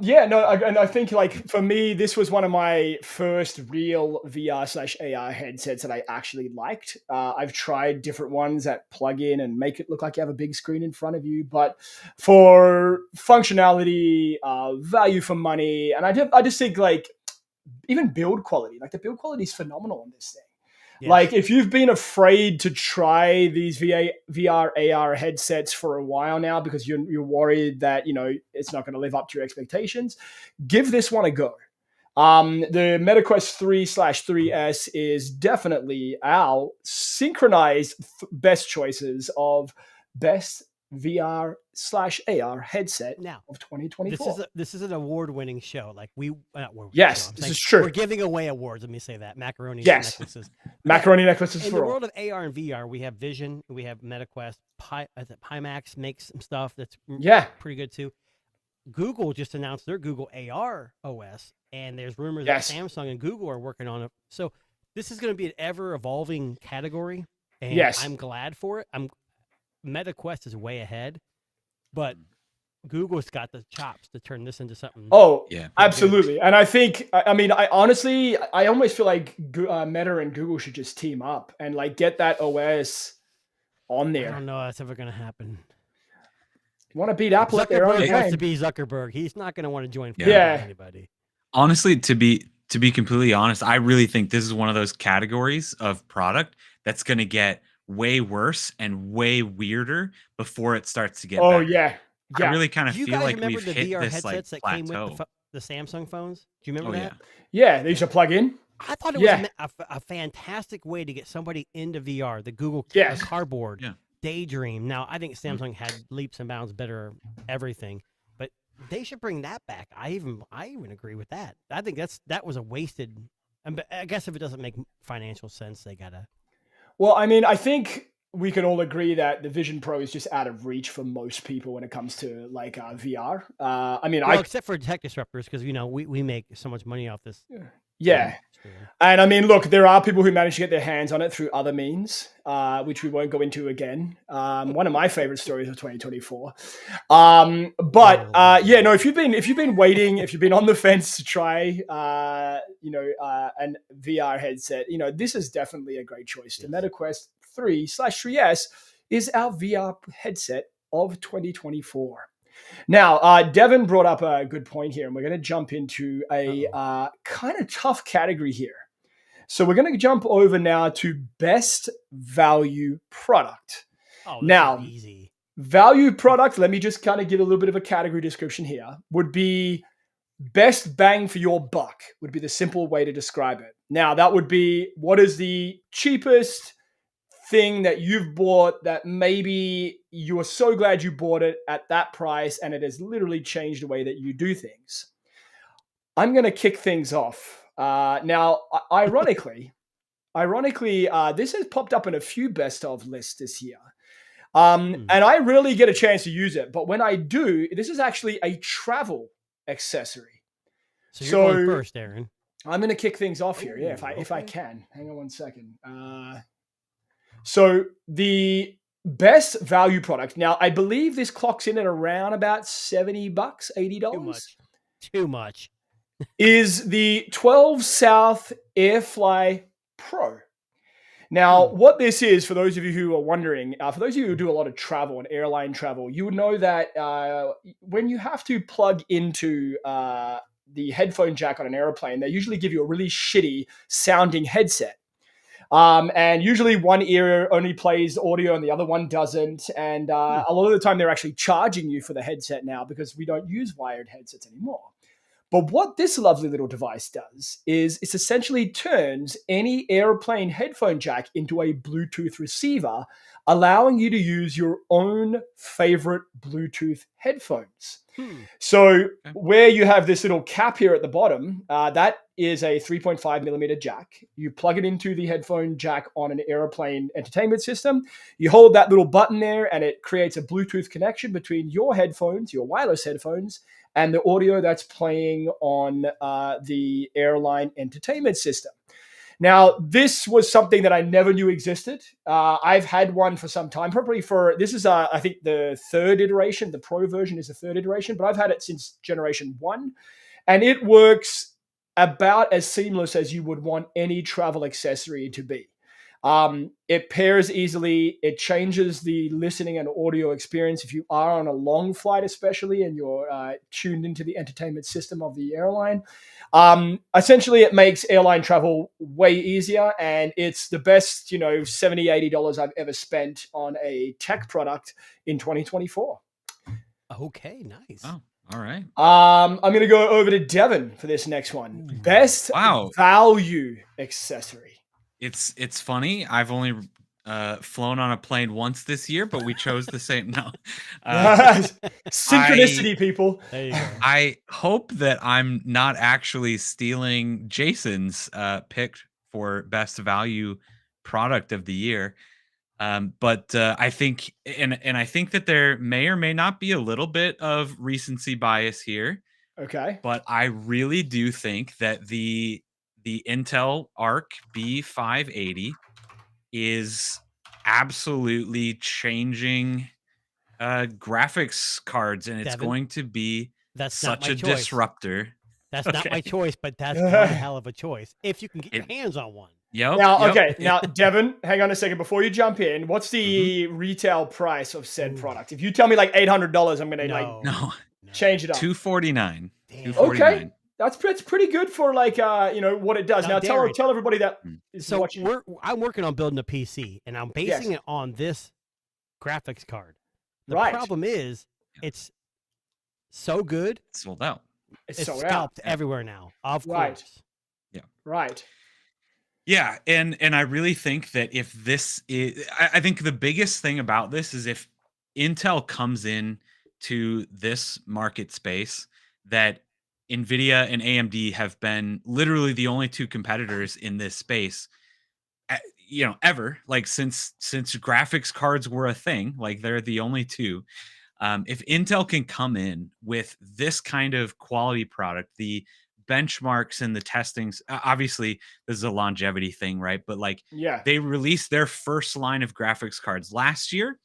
Yeah, no, and I think like for me, this was one of my first real VR/AR headsets that I actually liked. I've tried different ones that plug in and make it look like you have a big screen in front of you, but for functionality, value for money, and I just think like even build quality, like the build quality is phenomenal on this thing. Yes. Like, if you've been afraid to try these VR AR headsets for a while now because you're worried that, it's not going to live up to your expectations, give this one a go. The MetaQuest 3/3S is definitely our synchronized best choices of best VR/AR headset Now, of 2024. this is an award-winning show. Like Yes, this is true. We're giving away awards. Let me say that macaroni Yes. necklaces. Macaroni necklaces In for the all. world of AR and VR, we have Vision, we have MetaQuest. Pimax makes some stuff that's Yeah. pretty good too. Google just announced their Google AR OS, and there's rumors Yes. that Samsung and Google are working on it. So this is going to be an ever-evolving category, and Yes. I'm glad for it. MetaQuest is way ahead, but Google's got the chops to turn this into something. Oh, Yeah. absolutely. And I think, I honestly, I almost feel like Meta and Google should just team up and like get that OS on I there. don't know if that's ever going to happen. Want to beat Apple at their own Zuckerberg wants to game. be Zuckerberg. He's not going to want to join Yeah. forces Yeah. with anybody. Honestly, to be completely honest, I really think this is one of those categories of product that's going to get way worse and way weirder before it starts to get Oh, better. yeah. I Yeah. really kind of Do you feel guys like remember we've the hit VR this like headsets that came plateau. with the Samsung phones? Do you remember Oh that? yeah. Yeah, they used to plug in. I thought it Yeah. was a fantastic way to get somebody into VR. The Google Yes. Cardboard, Yeah. Daydream. Now, I think Samsung had leaps and bounds better everything, but they should bring that back. I even agree with that. I think that was a wasted. But I guess if it doesn't make financial sense, they gotta. Well, I think we can all agree that the Vision Pro is just out of reach for most people when it comes to like VR. Well, except for tech disruptors, because we make so much money off this. Yeah. And look, there are people who manage to get their hands on it through other means, which we won't go into again. One of my favorite stories of 2024. If you've been waiting, if you've been on the fence to try, an VR headset, this is definitely a great choice. The MetaQuest 3/3S is our VR headset of 2024. Now, Devin brought up a good point here, and we're going to jump into a kind of tough category here. So we're going to jump over now to best value product. Oh, this Now, is easy. Value product, let me just kind of give a little bit of a category description here, would be best bang for your buck, would be the simple way to describe it. Now, that would be what is the cheapest thing that you've bought that maybe you are so glad you bought it at that price and it has literally changed the way that you do things. I'm going to kick things off. Now, ironically, this has popped up in a few best of lists this year. And I rarely get a chance to use it, but when I do, this is actually a travel accessory. So you're going first, Aaron. I'm going to kick things off here. Yeah, if I can. Hang on one second. So the best value product. Now, I believe this clocks in at around about $70, $80. Too much. Is the 12 South Airfly Pro. Now, what this is, for those of you who are wondering, for those of you who do a lot of travel and airline travel, you would know that when you have to plug into the headphone jack on an airplane, they usually give you a really shitty sounding headset. And usually one ear only plays audio and the other one doesn't. And a lot of the time they're actually charging you for the headset now because we don't use wired headsets anymore. But what this lovely little device does is it essentially turns any airplane headphone jack into a Bluetooth receiver, allowing you to use your own favorite Bluetooth headphones. So where you have this little cap here at the bottom, that is a 3.5 millimeter jack. You plug it into the headphone jack on an airplane entertainment system. You hold that little button there and it creates a Bluetooth connection between your headphones, your wireless headphones, and the audio that's playing on the airline entertainment system. Now, this was something that I never knew existed. I've had one for some time, this is, I think, the third iteration. The Pro version is the third iteration, but I've had it since generation 1. And it works about as seamless as you would want any travel accessory to be. It pairs easily. It changes the listening and audio experience if you are on a long flight, especially, and you're tuned into the entertainment system of the airline. Essentially, it makes airline travel way easier, and it's the best, $70, $80 I've ever spent on a tech product in 2024. Okay, nice. Oh, all right. I'm going to go over to Devin for this next one. Best value accessory. It's funny. I've only flown on a plane once this year, but we chose the same. No, Synchronicity, people. There you go. I hope that I'm not actually stealing Jason's pick for best value product of the year. But I think, and I think that there may or may not be a little bit of recency bias here. Okay. But I really do think that the Intel Arc B580 is absolutely changing graphics cards, and it's Devin, going to be that's such not my a choice. disruptor. That's not my choice, but that's one hell of a choice if you can get your hands on one. Yep. Now, okay. Now, Devin, hang on a second before you jump in. What's the retail price of said product? If you tell me like $800, I'm gonna change it up. $249. Okay, that's pretty good for like what it does. Now tell everybody that is watching. I'm working on building a PC, and I'm basing it on this graphics card. The Right. problem is it's so good. It's sold out. It's It's sold out. scalped everywhere now. Of Right. course. Right. Yeah, and I really think that if this is, I think the biggest thing about this is if Intel comes in to this market space, that NVIDIA and AMD have been literally the only two competitors in this space, ever, like since graphics cards were a thing, like they're the only two. If Intel can come in with this kind of quality product, the benchmarks and the testings, obviously this is a longevity thing, right? But they released their first line of graphics cards last year.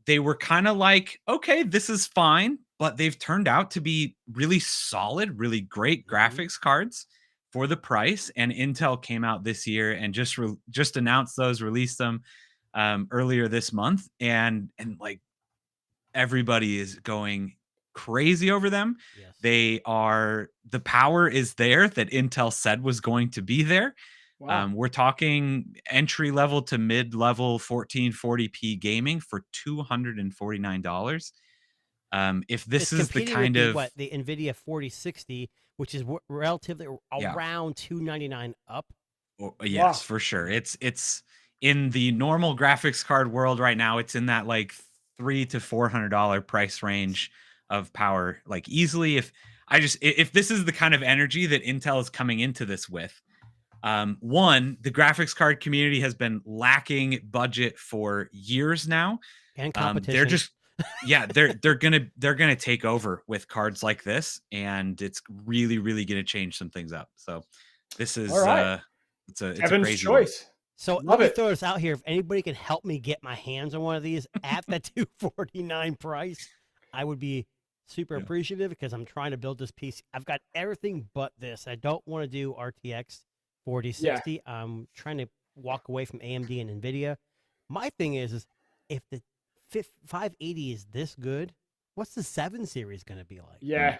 They were kind of like, okay, this is fine, but they've turned out to be really solid, really great graphics cards for the price. And Intel came out this year and just announced those, released them earlier this month, and like everybody is going crazy over them. Yes. The power is there that Intel said was going to be there. Wow. We're talking entry level to mid level 1440p gaming for $249. If this is the kind of the NVIDIA 4060, which is relatively around $299 up. Yes, for sure. It's in the normal graphics card world right now. It's in that like $300 to $400 price range of power, like easily. If this is the kind of energy that Intel is coming into this with, one, the graphics card community has been lacking budget for years now, and competition. They're just they're gonna take over with cards like this, and it's really gonna change some things up. So this is it's a crazy choice one. So let me throw this out here. If anybody can help me get my hands on one of these at the $249 price, I would be super appreciative, because I'm trying to build this PC. I've got everything but this. I don't want to do RTX 4060. I'm trying to walk away from AMD and NVIDIA. My thing is if the 580 is this good, what's the 7 series going to be like? Yeah.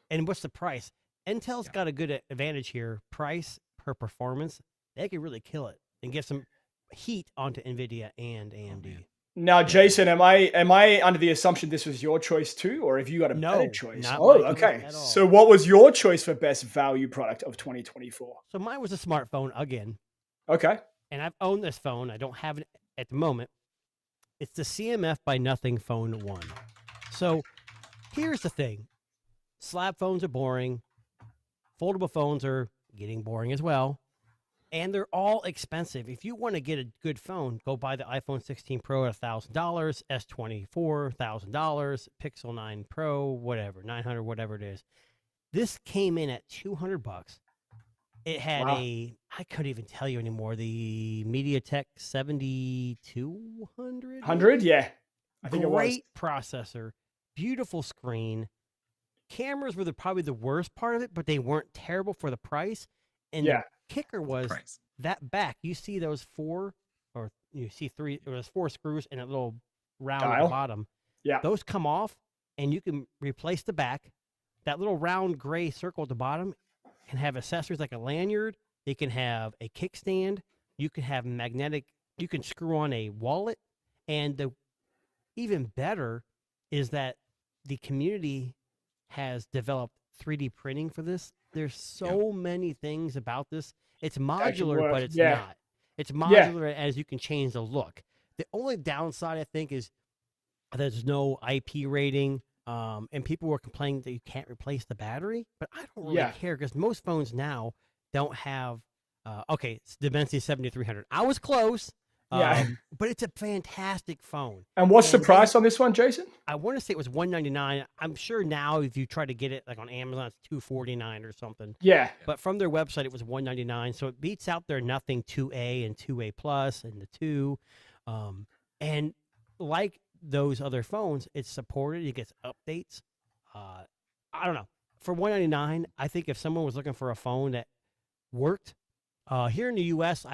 And what's the price? Intel's got a good advantage here. Price per performance, they could really kill it and get some heat onto NVIDIA and AMD. Now, Jason, am I under the assumption this was your choice too, or have you got a better choice? Okay. So what was your choice for best value product of 2024? So mine was a smartphone again. Okay. And I've owned this phone. I don't have it at the moment. It's the CMF by Nothing Phone 1. So here's the thing. Slab phones are boring. Foldable phones are getting boring as well. And they're all expensive. If you want to get a good phone, go buy the iPhone 16 Pro at $1,000, S24 $1,000, Pixel 9 Pro, whatever, 900, whatever it is. This came in at $200. It had I couldn't even tell you anymore. The MediaTek 7200. 100, yeah, I think it was. Great processor, beautiful screen. Cameras were probably the worst part of it, but they weren't terrible for the price. And the kicker was that back. You see those 4 or you see three, or there's 4 screws and a little round at Dial. the bottom. Yeah. Those come off, and you can replace the back. That little round gray circle at the bottom can have accessories like a lanyard. It can have a kickstand. You can have magnetic. You can screw on a wallet, and the even better is that the community has developed 3D printing for this. There's so many things about this. It's modular, work. but it's Yeah. not. It's modular as you can change the look. The only downside, I think, is there's no IP rating, and people were complaining that you can't replace the battery. But I don't really care because most phones now don't have. Okay, it's Dimensity 7300. I was close. Yeah. But it's a fantastic phone. And what's the And price on this one, Jason? I want to say it was $199. I'm sure now if you try to get it like on Amazon, it's $249 or something. Yeah. But from their website, it was $199. So it beats out their Nothing 2A and 2A Plus and the 2. And like those other phones, it's supported. It gets updates. I don't know. For $199, I think if someone was looking for a phone that worked, here in the U.S.,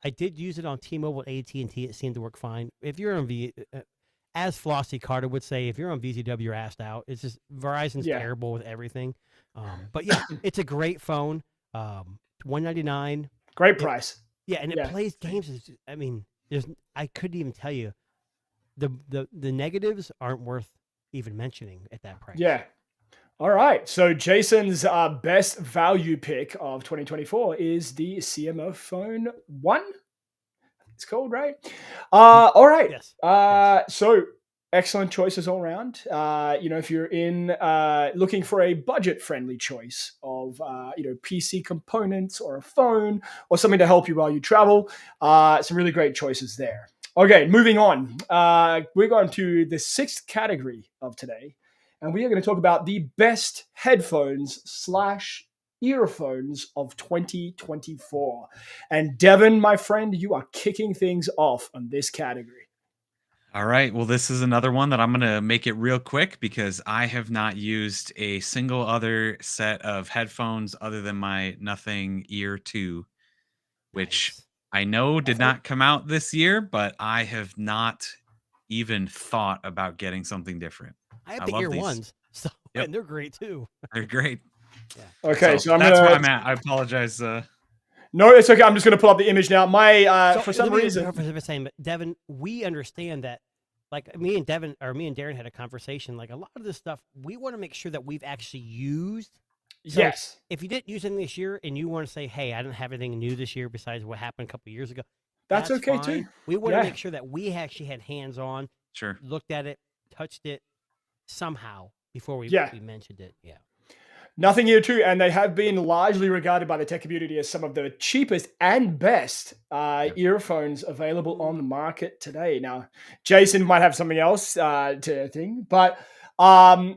I did use it on T-Mobile, AT&T. It seemed to work fine. If you're on as Flossie Carter would say, if you're on VZW, you're asked out. It's just Verizon's terrible with everything. But yeah, it's a great phone. $199. Great price. And it plays games. I mean, I couldn't even tell you. The negatives aren't worth even mentioning at that price. Yeah. All right. So Jason's best value pick of 2024 is the CMO Phone 1. It's called, right? All right. Yes. So excellent choices all around. If you're in looking for a budget-friendly choice of PC components or a phone or something to help you while you travel, some really great choices there. Okay, moving on. We're going to the 6th category of today. And we are going to talk about the best headphones/earphones of 2024. And Devin, my friend, you are kicking things off on this category. All right. Well, this is another one that I'm going to make it real quick because I have not used a single other set of headphones other than my Nothing Ear 2, which I know did not come out this year, but I have not even thought about getting something different. I have the Ear Ones, so and they're great too. They're great. Yeah. Okay, so that's where I'm at. I apologize. No, it's okay. I'm just going to pull up the image now. For some reason, but Devin, we understand that. Like me and Darren had a conversation. Like a lot of this stuff, we want to make sure that we've actually used. So yes. If you didn't use anything this year and you want to say, "Hey, I didn't have anything new this year besides what happened a couple of years ago," that's okay fine. too. We want to make sure that we actually had hands on, looked at it, touched it somehow before we mentioned it. Yeah. Nothing Ear 2, and they have been largely regarded by the tech community as some of the cheapest and best earphones available on the market today. Now, Jason might have something else to think, but I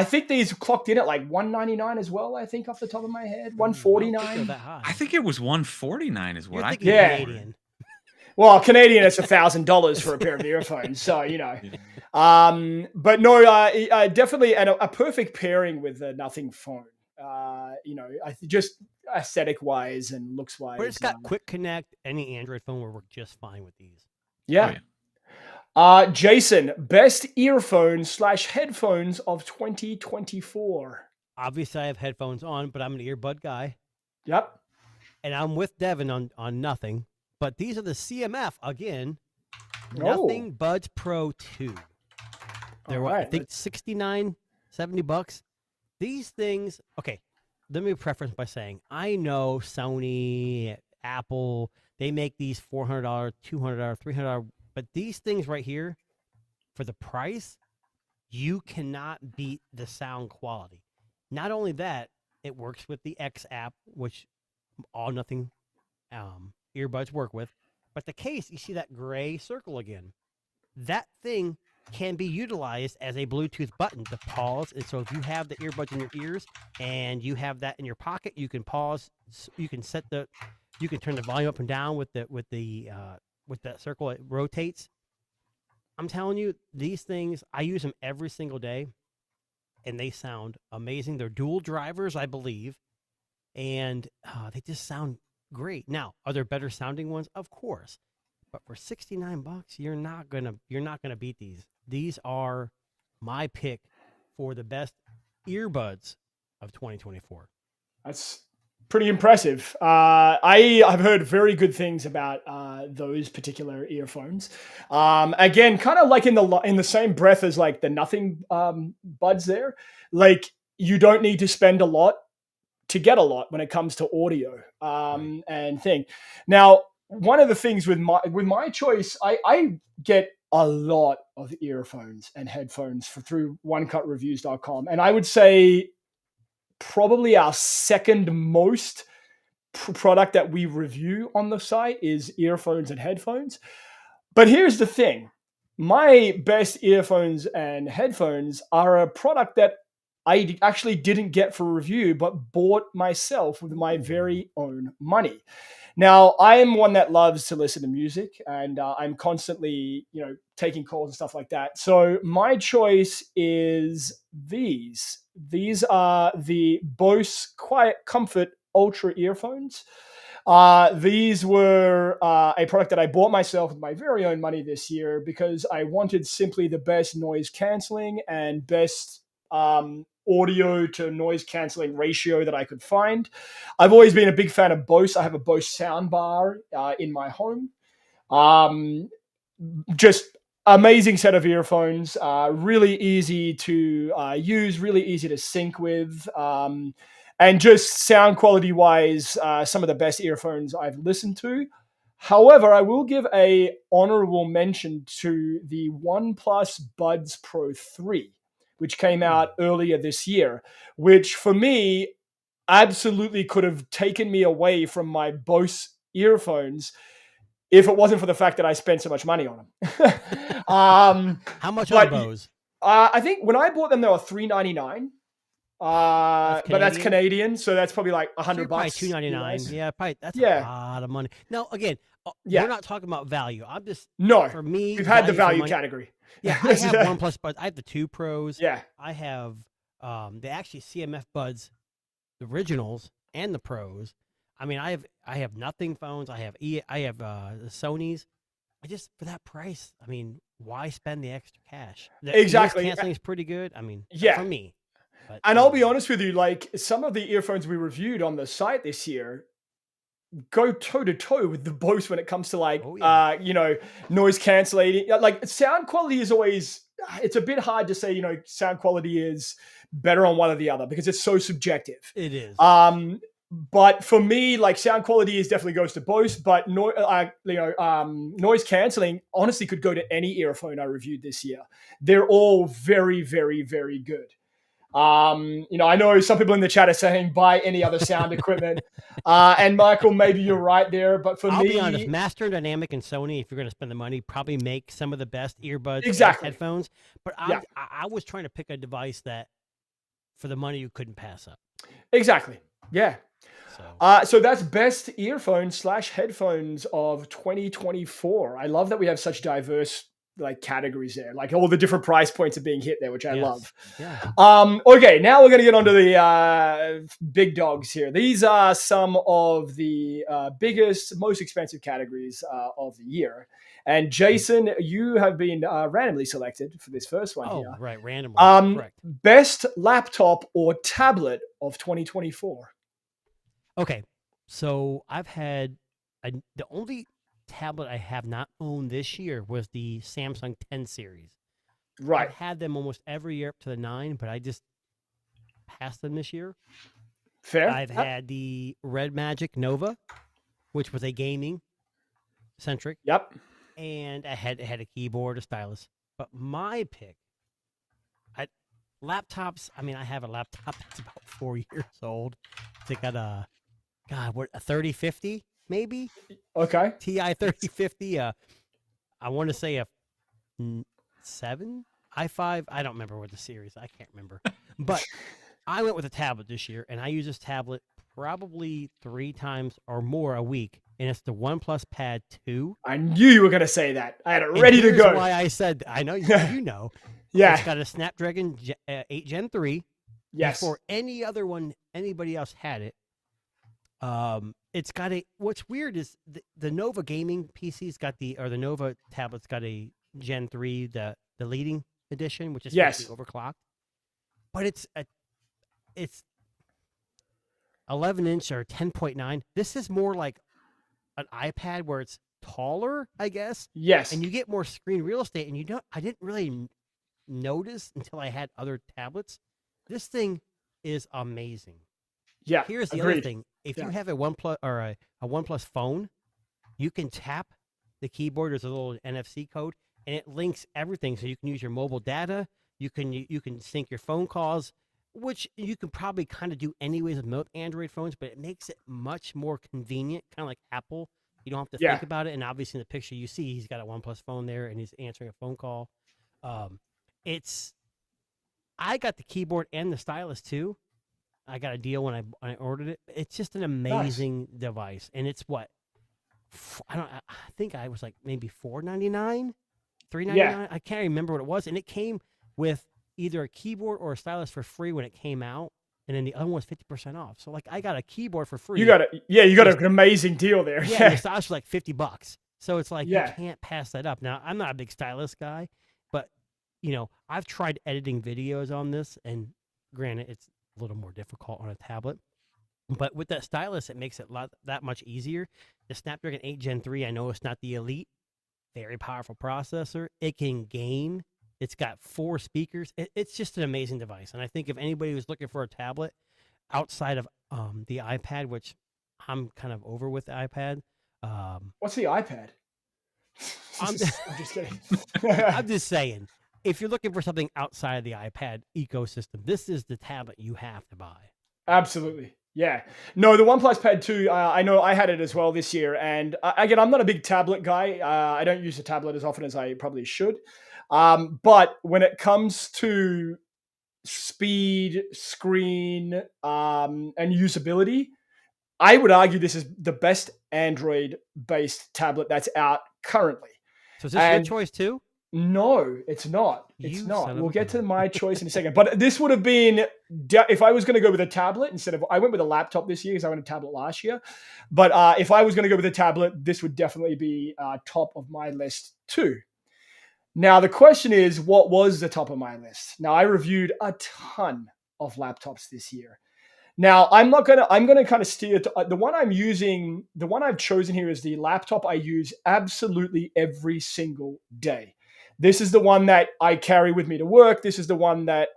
think these clocked in at like $199 as well. I think off the top of my head, $149. I think it was $149 is what I think. Canadian. Well, Canadian, it's $1,000 for a pair of earphones. So, but no, definitely a perfect pairing with the Nothing phone. Just aesthetic wise and looks wise. But it's got Quick Connect. Any Android phone will work just fine with these. Yeah. Jason, best earphones/headphones of 2024. Obviously, I have headphones on, but I'm an earbud guy. Yep. And I'm with Devin on Nothing. But these are the CMF again. Nothing Buds Pro 2. They're I think $69, $70. These things, okay, let me preface by saying I know Sony, Apple, they make these $400, $200, $300, but these things right here, for the price, you cannot beat the sound quality. Not only that, it works with the X app, which all Nothing earbuds work with, but the case, you see that gray circle again. That thing can be utilized as a Bluetooth button to pause. And so if you have the earbuds in your ears and you have that in your pocket, you can pause. You can turn the volume up and down with that circle. It rotates. I'm telling you, these things, I use them every single day, and they sound amazing. They're dual drivers, I believe, and they just sound great. Now, are there better sounding ones? Of course. but for $69, you're not gonna beat these. These are my pick for the best earbuds of 2024. That's pretty impressive. I have heard very good things about those particular earphones. Again, kind of like in the same breath as like the Nothing buds there. Like you don't need to spend a lot to get a lot when it comes to audio and thing. Now, one of the things with my choice, I get a lot of earphones and headphones through onecutreviews.com, and I would say probably our second most product that we review on the site is earphones and headphones. But here's the thing. My best earphones and headphones are a product that I actually didn't get for review, but bought myself with my very own money. Now, I am one that loves to listen to music, and I'm constantly, taking calls and stuff like that. So my choice is these. These are the Bose Quiet Comfort Ultra earphones. These were a product that I bought myself with my very own money this year because I wanted simply the best noise canceling and best audio to noise canceling ratio that I could find. I've always been a big fan of Bose. I have a Bose soundbar in my home. Just amazing set of earphones, really easy to use, really easy to sync with, and just sound quality wise, some of the best earphones I've listened to. However, I will give a honorable mention to the OnePlus Buds Pro 3, which came out earlier this year, which for me absolutely could have taken me away from my Bose earphones if it wasn't for the fact that I spent so much money on them. How much are Bose? I think when I bought them, they were $399. But that's Canadian, so that's probably like $100. Probably $299. Yeah, probably that's a lot of money. Now, again, we're not talking about value. I'm just for me. We've had the value category. Yeah, I have OnePlus Buds. I have the 2 Pros. Yeah, I have the actually CMF Buds, the originals and the Pros. I mean, I have Nothing phones. I have the Sony's. I just for that price. I mean, why spend the extra cash? Exactly. Canceling is pretty good. I mean, for me. But, and I'll be honest with you, like some of the earphones we reviewed on the site this year go toe to toe with the Bose when it comes to like, noise cancellating. Like sound quality is always, it's a bit hard to say, sound quality is better on one or the other because it's so subjective. It is. But for me, like sound quality is definitely goes to Bose, but noise canceling honestly could go to any earphone I reviewed this year. They're all very, very, very good. I know some people in the chat are saying buy any other sound equipment. And Michael, maybe you're right there, but I'll be honest, Master Dynamic and Sony, if you're going to spend the money, probably make some of the best earbuds and headphones. But I was trying to pick a device that for the money you couldn't pass up. Exactly. Yeah. So that's best earphones / headphones of 2024. I love that we have such diverse like categories there, like all the different price points are being hit there, which I love. Yeah. Okay, now we're going to get onto the big dogs here. These are some of the biggest, most expensive categories of the year. And Jason, you have been randomly selected for this first one here. Oh, right, randomly. Correct. Best laptop or tablet of 2024. Okay, so I've had the only tablet I have not owned this year was the Samsung 10 series. Right. I've had them almost every year up to the 9, but I just passed them this year. Fair. I've had the Red Magic Nova, which was a gaming centric. Yep. And I had a keyboard, a stylus. But my pick, laptops. I mean, I have a laptop that's about 4 years old. It's got a 3050 maybe. Okay. TI 3050. I want to say a 7 i5. I don't remember what the series. I can't remember. But I went with a tablet this year, and I use this tablet probably 3 times or more a week, and it's the OnePlus Pad 2. I knew you were going to say that. I had it ready to go. Why I said I know you know. Yeah. It's got a Snapdragon 8 Gen 3. Yes. Before anybody else had it. it's got a. What's weird is the Nova gaming PC's got the Nova tablet's got a Gen 3, the leading edition, which is Yes. overclocked, but it's 11-inch or 10.9. This is more like an iPad where it's taller, I guess, Yes. and you get more screen real estate. And I didn't really notice until I had other tablets. This thing is amazing. Yeah. Here's the agreed. other thing: if you have a OnePlus or a OnePlus phone, you can tap the keyboard. There's a little NFC code, and it links everything, so you can use your mobile data. You can sync your phone calls, which you can probably kind of do anyways with most Android phones, but it makes it much more convenient, kind of like Apple. You don't have to think about it. And obviously, in the picture you see, he's got a OnePlus phone there, and he's answering a phone call. I got the keyboard and the stylus too. I got a deal when I ordered it. It's just an amazing device, and it's what I think I was like maybe $4.99, $3.99. I can't remember what it was, and it came with either a keyboard or a stylus for free when it came out, and then the other one was 50% off. So like I got a keyboard for free. You got an amazing deal there. Yeah, and the stylus was like $50. So it's like you Yeah. can't pass that up. Now I'm not a big stylus guy, but I've tried editing videos on this, and granted, it's a little more difficult on a tablet. But with that stylus, it makes it that much easier. The Snapdragon 8 Gen 3, I know it's not the elite, very powerful processor. It can game. It's got 4 speakers. It's just an amazing device. And I think if anybody was looking for a tablet outside of the iPad, which I'm kind of over with the iPad. What's the iPad? I'm just kidding. I'm just saying, if you're looking for something outside of the iPad ecosystem, this is the tablet you have to buy. Absolutely. Yeah. No, the OnePlus Pad 2, I know I had it as well this year. And again, I'm not a big tablet guy. I don't use a tablet as often as I probably should. But when it comes to speed, screen, and usability, I would argue this is the best Android-based tablet that's out currently. So is this your choice too? No, it's not. It's You not. son of We'll a get to gun. my choice in a second. But this would have been, if I was going to go with a tablet instead of, I went with a laptop this year because I went a tablet last year. But if I was going to go with a tablet, this would definitely be top of my list too. Now, the question is, what was the top of my list? Now, I reviewed a ton of laptops this year. Now, I'm going to kind of steer to the one I'm using. The one I've chosen here is the laptop I use absolutely every single day. This is the one that I carry with me to work. This is the one that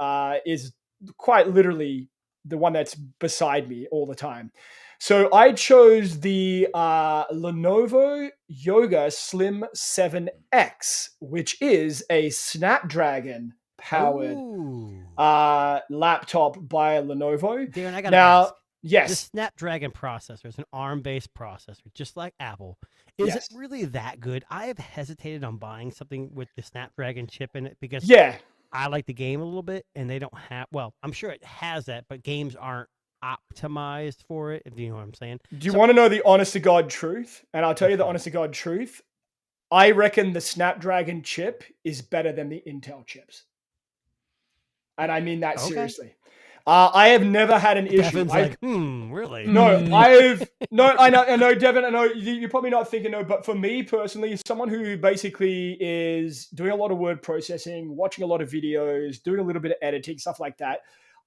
is quite literally the one that's beside me all the time. So I chose the Lenovo Yoga Slim 7X, which is a Snapdragon powered laptop by Lenovo. Darren, I got to ask. Yes. The Snapdragon processor is an ARM-based processor, just like Apple. Is it really that good? I have hesitated on buying something with the Snapdragon chip in it because I like the game a little bit, and they don't have. Well, I'm sure it has that, but games aren't optimized for it. If you know what I'm saying. Do you want to know the honest to God truth? And I'll tell you the honest to God truth. I reckon the Snapdragon chip is better than the Intel chips, and I mean that seriously. I have never had an issue. Devin's like, really? No, I know, Devin. I know you're probably not thinking no, but for me personally, someone who basically is doing a lot of word processing, watching a lot of videos, doing a little bit of editing, stuff like that,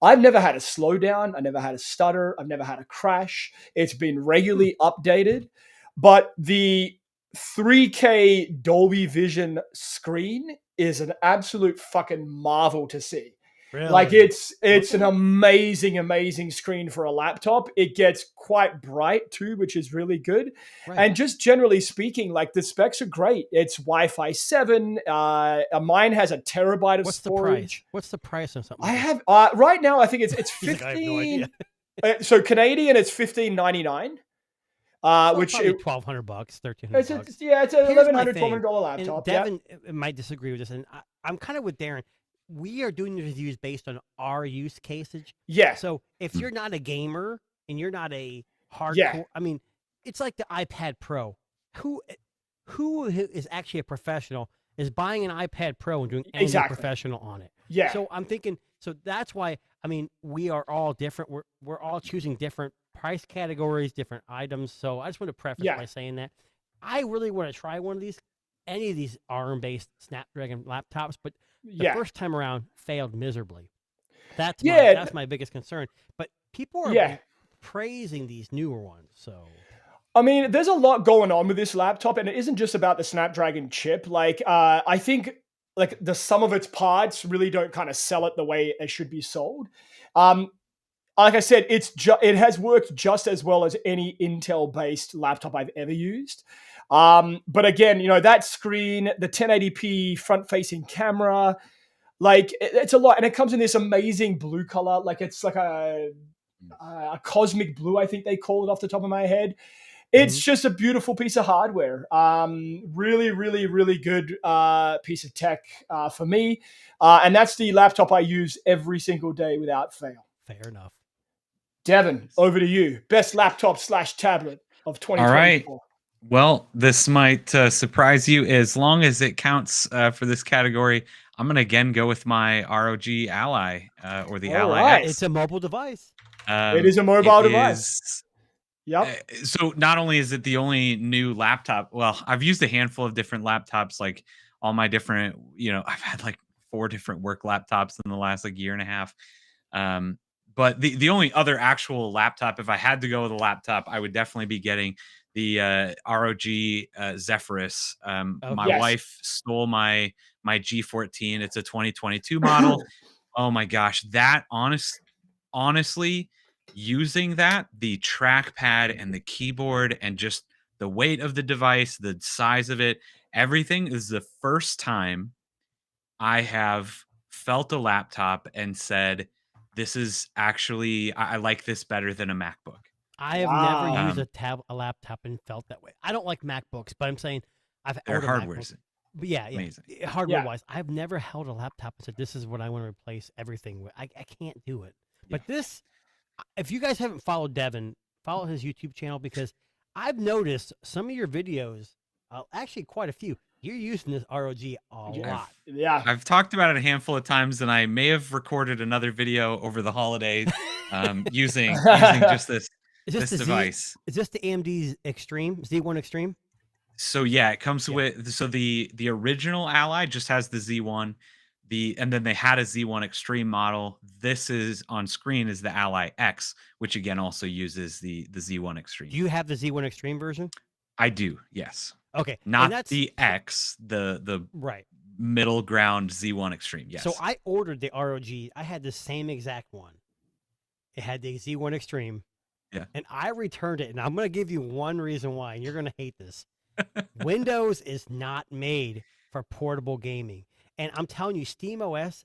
I've never had a slowdown. I never had a stutter. I've never had a crash. It's been regularly updated, but the 3K Dolby Vision screen is an absolute fucking marvel to see. Really? Like it's an amazing screen for a laptop. It gets quite bright too, which is really good. Right. And just generally speaking, like the specs are great. It's Wi-Fi 7. Mine has a terabyte of storage. What's the price on something? I have right now. I think it's 15. Like, I have no idea. So Canadian, it's $15.99. Which $1,200, $1,300. It's a $1,100, $1,200 laptop. And Devin might disagree with this, and I'm kind of with Darren. We are doing the reviews based on our use cases. Yeah. So if you're not a gamer and you're not a hardcore, I mean, it's like the iPad Pro. Who is actually a professional is buying an iPad Pro and doing anything professional on it. Yeah. So I'm thinking, so that's why I mean, we are all different. We're all choosing different price categories, different items. So I just want to preface Yeah. by saying that I really want to try one of these, any of these ARM-based Snapdragon laptops, but the Yeah. first time around failed miserably. That's Yeah. my biggest concern. But people are Yeah. praising these newer ones. So I mean, there's a lot going on with this laptop, and it isn't just about the Snapdragon chip. Like, I think like the sum of its parts really don't kind of sell it the way it should be sold. Like I said, it has worked just as well as any Intel-based laptop I've ever used. But again, that screen, the 1080p front-facing camera, like it's a lot, and it comes in this amazing blue color. Like it's like a cosmic blue, I think they call it off the top of my head. It's just a beautiful piece of hardware. Really, really, really good piece of tech for me. And that's the laptop I use every single day without fail. fair enough. Devin, over to you. Best laptop / tablet of 2024. All right. Well, this might surprise you. As long as it counts for this category, I'm going to again go with my ROG Ally or the All Ally right. X. It's a mobile device. It is a mobile it device. is- Yep. So not only is it the only new laptop, well, I've used a handful of different laptops, like all my different, I've had like 4 different work laptops in the last like year and a half. But the only other actual laptop, if I had to go with a laptop, I would definitely be getting the ROG Zephyrus. My Yes. wife stole my G14. It's a 2022 model. Oh my gosh, that honestly, using that, the trackpad and the keyboard and just the weight of the device, the size of it, everything is the first time I have felt a laptop and said, this is actually, I like this better than a MacBook. I have Wow. never used a laptop and felt that way. I don't like MacBooks, but I'm saying I've Their ordered hardware's MacBooks. But yeah, amazing. hardware Yeah. wise, I've never held a laptop and said this is what I want to replace everything with. I can't do it. But this, if you guys haven't followed Devin, follow his YouTube channel because I've noticed some of your videos, actually quite a few. You're using this ROG a lot. Yeah. I've talked about it a handful of times, and I may have recorded another video over the holidays using just this Is this the device. Is this the AMD's Extreme Z1 Extreme? So yeah, it comes with the original Ally just has the Z1, and then they had a Z1 Extreme model. This is on screen is the Ally X, which again also uses the Z1 Extreme. Do you have the Z1 Extreme version? I do, yes. Okay, and Not that's the X, the right. middle ground Z1 Extreme. Yes. So I ordered the ROG. I had the same exact one. It had the Z1 Extreme. Yeah. And I returned it, and I'm going to give you one reason why, and you're going to hate this. Windows is not made for portable gaming. And I'm telling you, SteamOS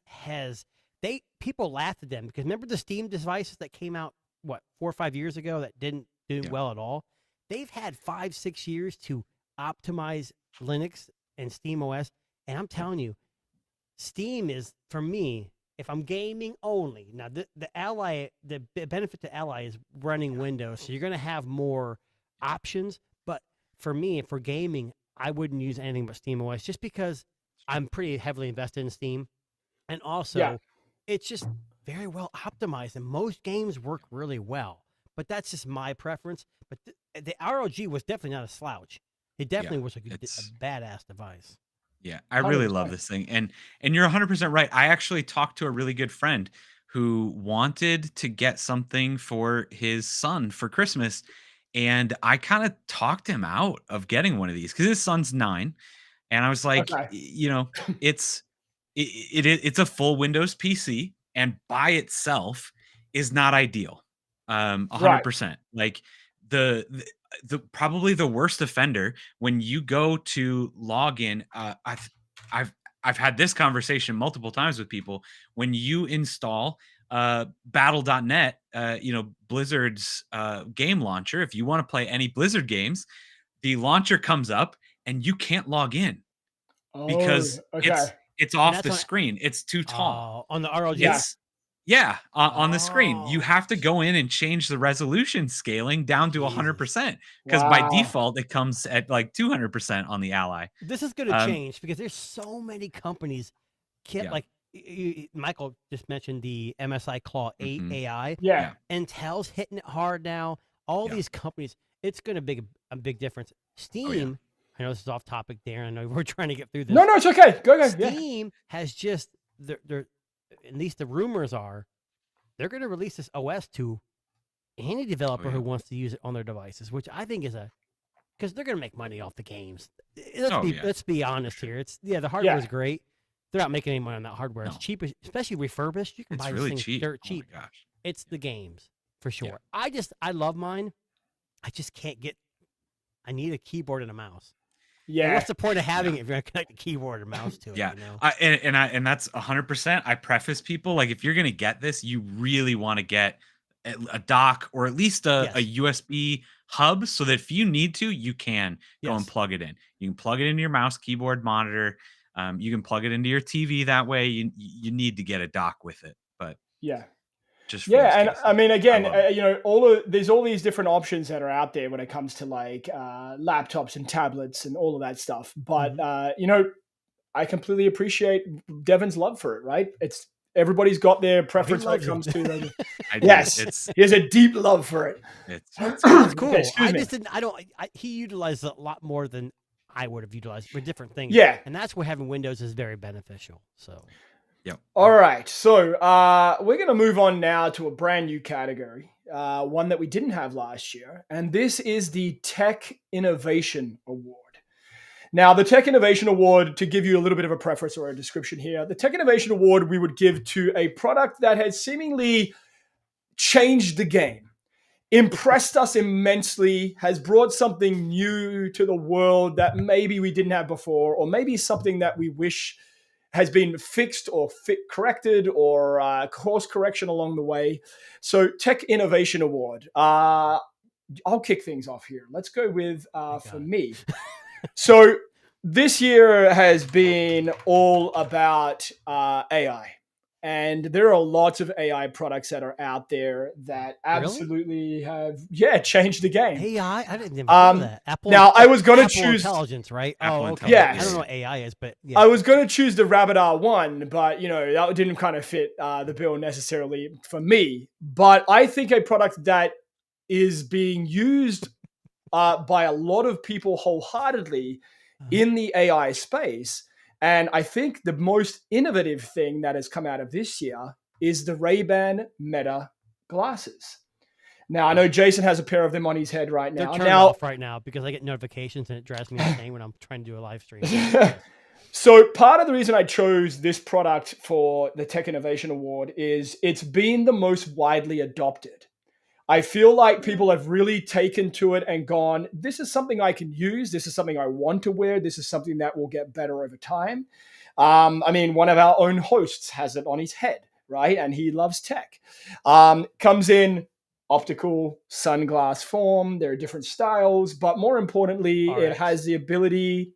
people laughed at them because remember the Steam devices that came out, 4 or 5 years ago that didn't do well at all? They've had 5-6 years to optimize Linux and SteamOS. And I'm telling you, Steam is, for me, if I'm gaming only, now the Ally, the benefit to Ally is running Windows, so you're going to have more options. But for me, for gaming, I wouldn't use anything but SteamOS just because I'm pretty heavily invested in Steam. And also, it's just very well optimized, and most games work really well. But that's just my preference. But the ROG was definitely not a slouch. It definitely was a badass device. Yeah, I really love this thing. And you're 100% right. I actually talked to a really good friend who wanted to get something for his son for Christmas. And I kind of talked him out of getting one of these because his son's 9. And I was like, it's a full Windows PC, and by itself is not ideal. 100%. Like the probably the worst offender when you go to log in. I've had this conversation multiple times with people. When you install battle.net, Blizzard's game launcher, if you want to play any Blizzard games, the launcher comes up and you can't log in because it's off the screen. It's too tall. On the ROG. On the screen. You have to go in and change the resolution scaling down to 100% because by default it comes at like 200% on the Ally. This is going to change because there's so many companies. Like Michael just mentioned the MSI Claw 8 Mhm. AI. Yeah. Intel's hitting it hard now. All Yeah. these companies, it's going to be a big difference. Steam, I know this is off topic, Darren. I know we're trying to get through this. No, it's okay. Go. Yeah. Steam has just, they're, at least the rumors are, they're going to release this OS to any developer who wants to use it on their devices, which I think is because they're going to make money off the games. Let's be honest here. It's the hardware is great. They're not making any money on that hardware. It's cheap, especially refurbished. You can buy really this thing cheap. dirt Oh cheap. my gosh. It's the games for sure. Yeah. I love mine. I just can't get. I need a keyboard and a mouse. Yeah. And what's the point of having it if you're going to connect a keyboard and mouse to it? Yeah. You know? And that's 100%. I preface people, like, if you're going to get this, you really want to get a dock or at least a USB hub so that if you need to, you can go and plug it in. You can plug it into your mouse, keyboard, monitor. You can plug it into your TV that way. You need to get a dock with it, but just for and cases. I mean, again, there's all these different options that are out there when it comes to like laptops and tablets and all of that stuff. But I completely appreciate Devin's love for it. Right? It's everybody's got their preference when it comes to. Yes, he has a deep love for it. It's cool. Okay, excuse me. Just didn't. He utilized it a lot more than I would have utilized for different things. Yeah, and that's where having Windows is very beneficial. So. Yep. All right, so we're going to move on now to a brand new category, one that we didn't have last year, and this is the Tech Innovation Award. Now, the Tech Innovation Award, to give you a little bit of a preface or a description here, the Tech Innovation Award we would give to a product that has seemingly changed the game, impressed us immensely, has brought something new to the world that maybe we didn't have before, or maybe something that we wish has been fixed or corrected or course correction along the way. So Tech Innovation Award. I'll kick things off here. Let's go with, for me. So this year has been all about AI. And there are lots of AI products that are out there that absolutely have, changed the game. AI? I didn't even know that. Apple. Now, I was going to Apple choose Intelligence, right? Apple okay. Yes. I don't know what AI is, but yeah. I was going to choose the Rabbit R1, but that didn't kind of fit the bill necessarily for me. But I think a product that is being used by a lot of people wholeheartedly in the AI space. And I think the most innovative thing that has come out of this year is the Ray-Ban Meta glasses. Now, I know Jason has a pair of them on his head right now. They're turned off right now because I get notifications and it drives me insane when I'm trying to do a live stream. So part of the reason I chose this product for the Tech Innovation Award is it's been the most widely adopted. I feel like people have really taken to it and gone, this is something I can use. This is something I want to wear. This is something that will get better over time. I mean, one of our own hosts has it on his head, right? And he loves tech. Comes in optical sunglass form. There are different styles, but more importantly, it has the ability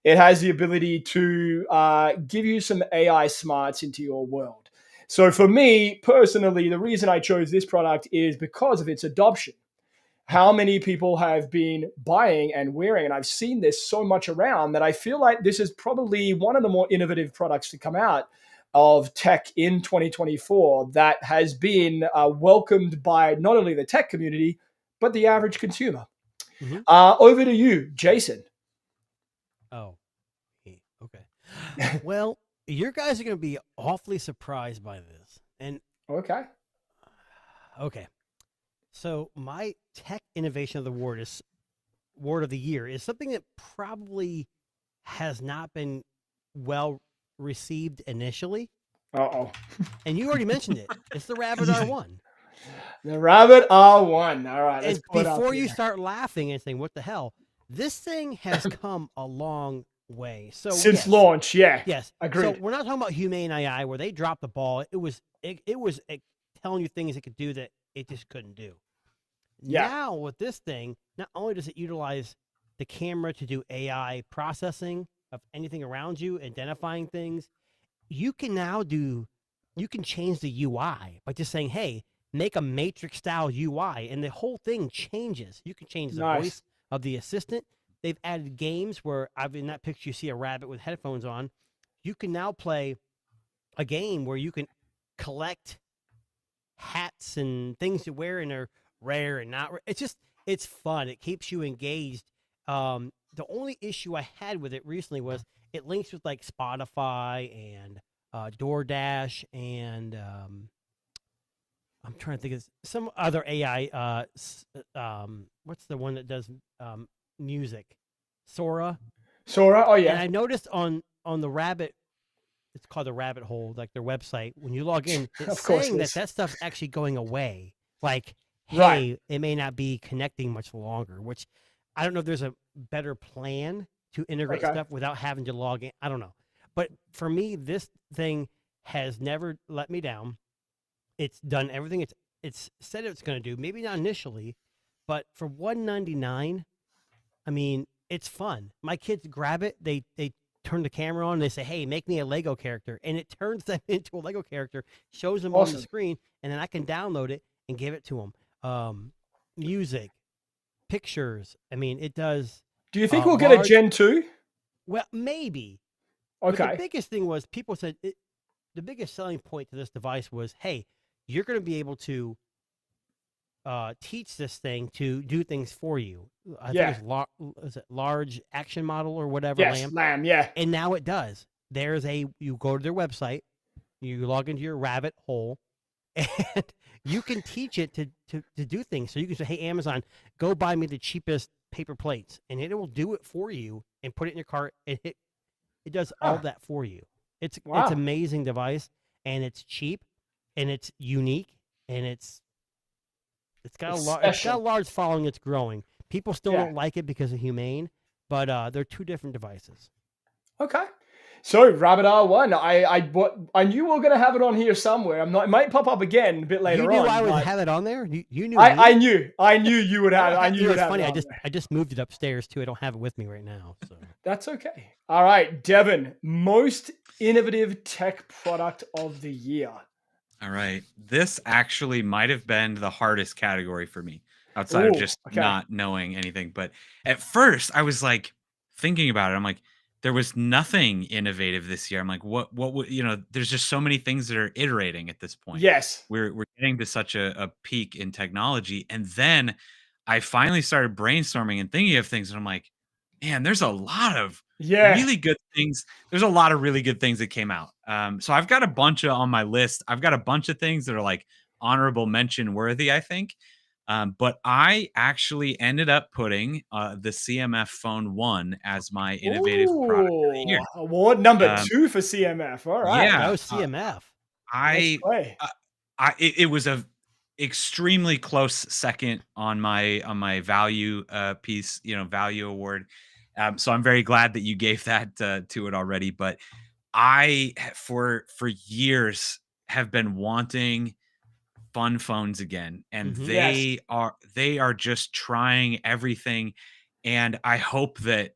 to give you some AI smarts into your world. So for me personally, the reason I chose this product is because of its adoption. How many people have been buying and wearing, and I've seen this so much around that I feel like this is probably one of the more innovative products to come out of tech in 2024 that has been welcomed by not only the tech community, but the average consumer. Mm-hmm. Over to you, Jason. Oh, okay. Well, you guys are going to be awfully surprised by this. And okay. So my Tech Innovation of the Award of the Year is something that probably has not been well received initially. Uh-oh. And you already mentioned it. It's the Rabbit R1. The Rabbit R1. All right. And before you start laughing and saying, what the hell? This thing has come a long way. So since launch, yes, agreed. So we're not talking about Humane AI where they dropped the ball. It was telling you things it could do that it just couldn't do. Yeah. Now with this thing, not only does it utilize the camera to do AI processing of anything around you, identifying things, you can change the UI by just saying, hey, make a matrix style UI, and the whole thing changes. You can change the voice of the assistant. They've added games where in that picture you see a rabbit with headphones on. You can now play a game where you can collect hats and things to wear, and they're rare and not rare. It's fun. It keeps you engaged. The only issue I had with it recently was it links with like Spotify and DoorDash and I'm trying to think of some other AI. What's the one that does music? Sora. Sora. Oh And yeah. I noticed on the Rabbit, it's called the Rabbit Hole, like their website. When you log in, it's Of course saying it that is. that stuff's actually going away. Like, hey, Right. it may not be connecting much longer. Which I don't know if there's a better plan to integrate Okay. stuff without having to log in. I don't know. But for me, this thing has never let me down. It's done everything it's said it's going to do. Maybe not initially, but for $199, I mean, it's fun. My kids grab it. They turn the camera on. And they say, "Hey, make me a Lego character," and it turns them into a Lego character, shows them on Awesome. the screen, and then I can download it and give it to them. Music, pictures. I mean, it does. Do you think we'll get a large- Gen 2? Well, maybe. But the Okay. biggest thing was people said the biggest selling point to this device was, hey, you're going to be able to teach this thing to do things for you. I Yeah. think it's is it large action model or whatever, Yes, Lamb. Lamb. Yeah. And now it does. You go to their website, you log into your Rabbit Hole, and you can teach it to do things. So you can say, "Hey, Amazon, go buy me the cheapest paper plates," and it will do it for you and put it in your cart. And it does all Huh. that for you. It's Wow. amazing device, and it's cheap, and it's unique, and it's got It's it's got a special. large following. It's growing. People still Yeah. don't like it because of Humane, but they're two different devices. Okay. So Rabbit R1, I knew we were gonna have it on here somewhere. It might pop up again a bit later You knew on. I would but have it on there. You knew. I me? I knew you would have. I knew You you know, would it's have. funny. it I on just there. I just moved it upstairs too. I don't have it with me right now. So That's okay. All right, Devin, most innovative tech product of the year. All right. This actually might have been the hardest category for me outside of Ooh, just okay. not knowing anything. But at first, I was like thinking about it. I'm like, there was nothing innovative this year. I'm like, what would, there's just so many things that are iterating at this point. Yes. We're getting to such a peak in technology. And then I finally started brainstorming and thinking of things. And I'm like, man, there's a lot of Yeah. really good things. There's a lot of really good things that came out. So I've got a bunch on my list. I've got a bunch of things that are like honorable mention worthy, I think. But I actually ended up putting the CMF Phone 1 as my innovative product of the year. Ooh, award number Um, 2 for CMF. All right. yeah. that was CMF. Let's play. It was a extremely close second on my value piece, value award. So I'm very glad that you gave that to it already. But I for years have been wanting fun phones again, and Mhm. they are just trying everything. And I hope that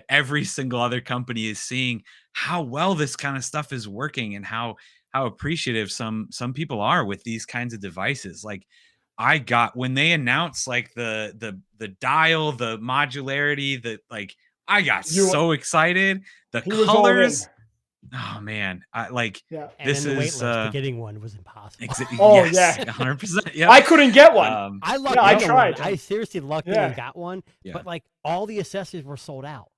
every single other company is seeing how well this kind of stuff is working and how appreciative some people are with these kinds of devices. Like I got when they announced like the dial, the modularity, I got You- so excited. The He was all in. colors. Oh man, I like Yeah. And this then the wait is list, getting one was impossible. Oh, yes, yeah. 100%. Yeah. I couldn't get one. I lucked Yeah, I into tried. one. I seriously lucked in Yeah. and got one. Yeah. But like all the accessories were sold out.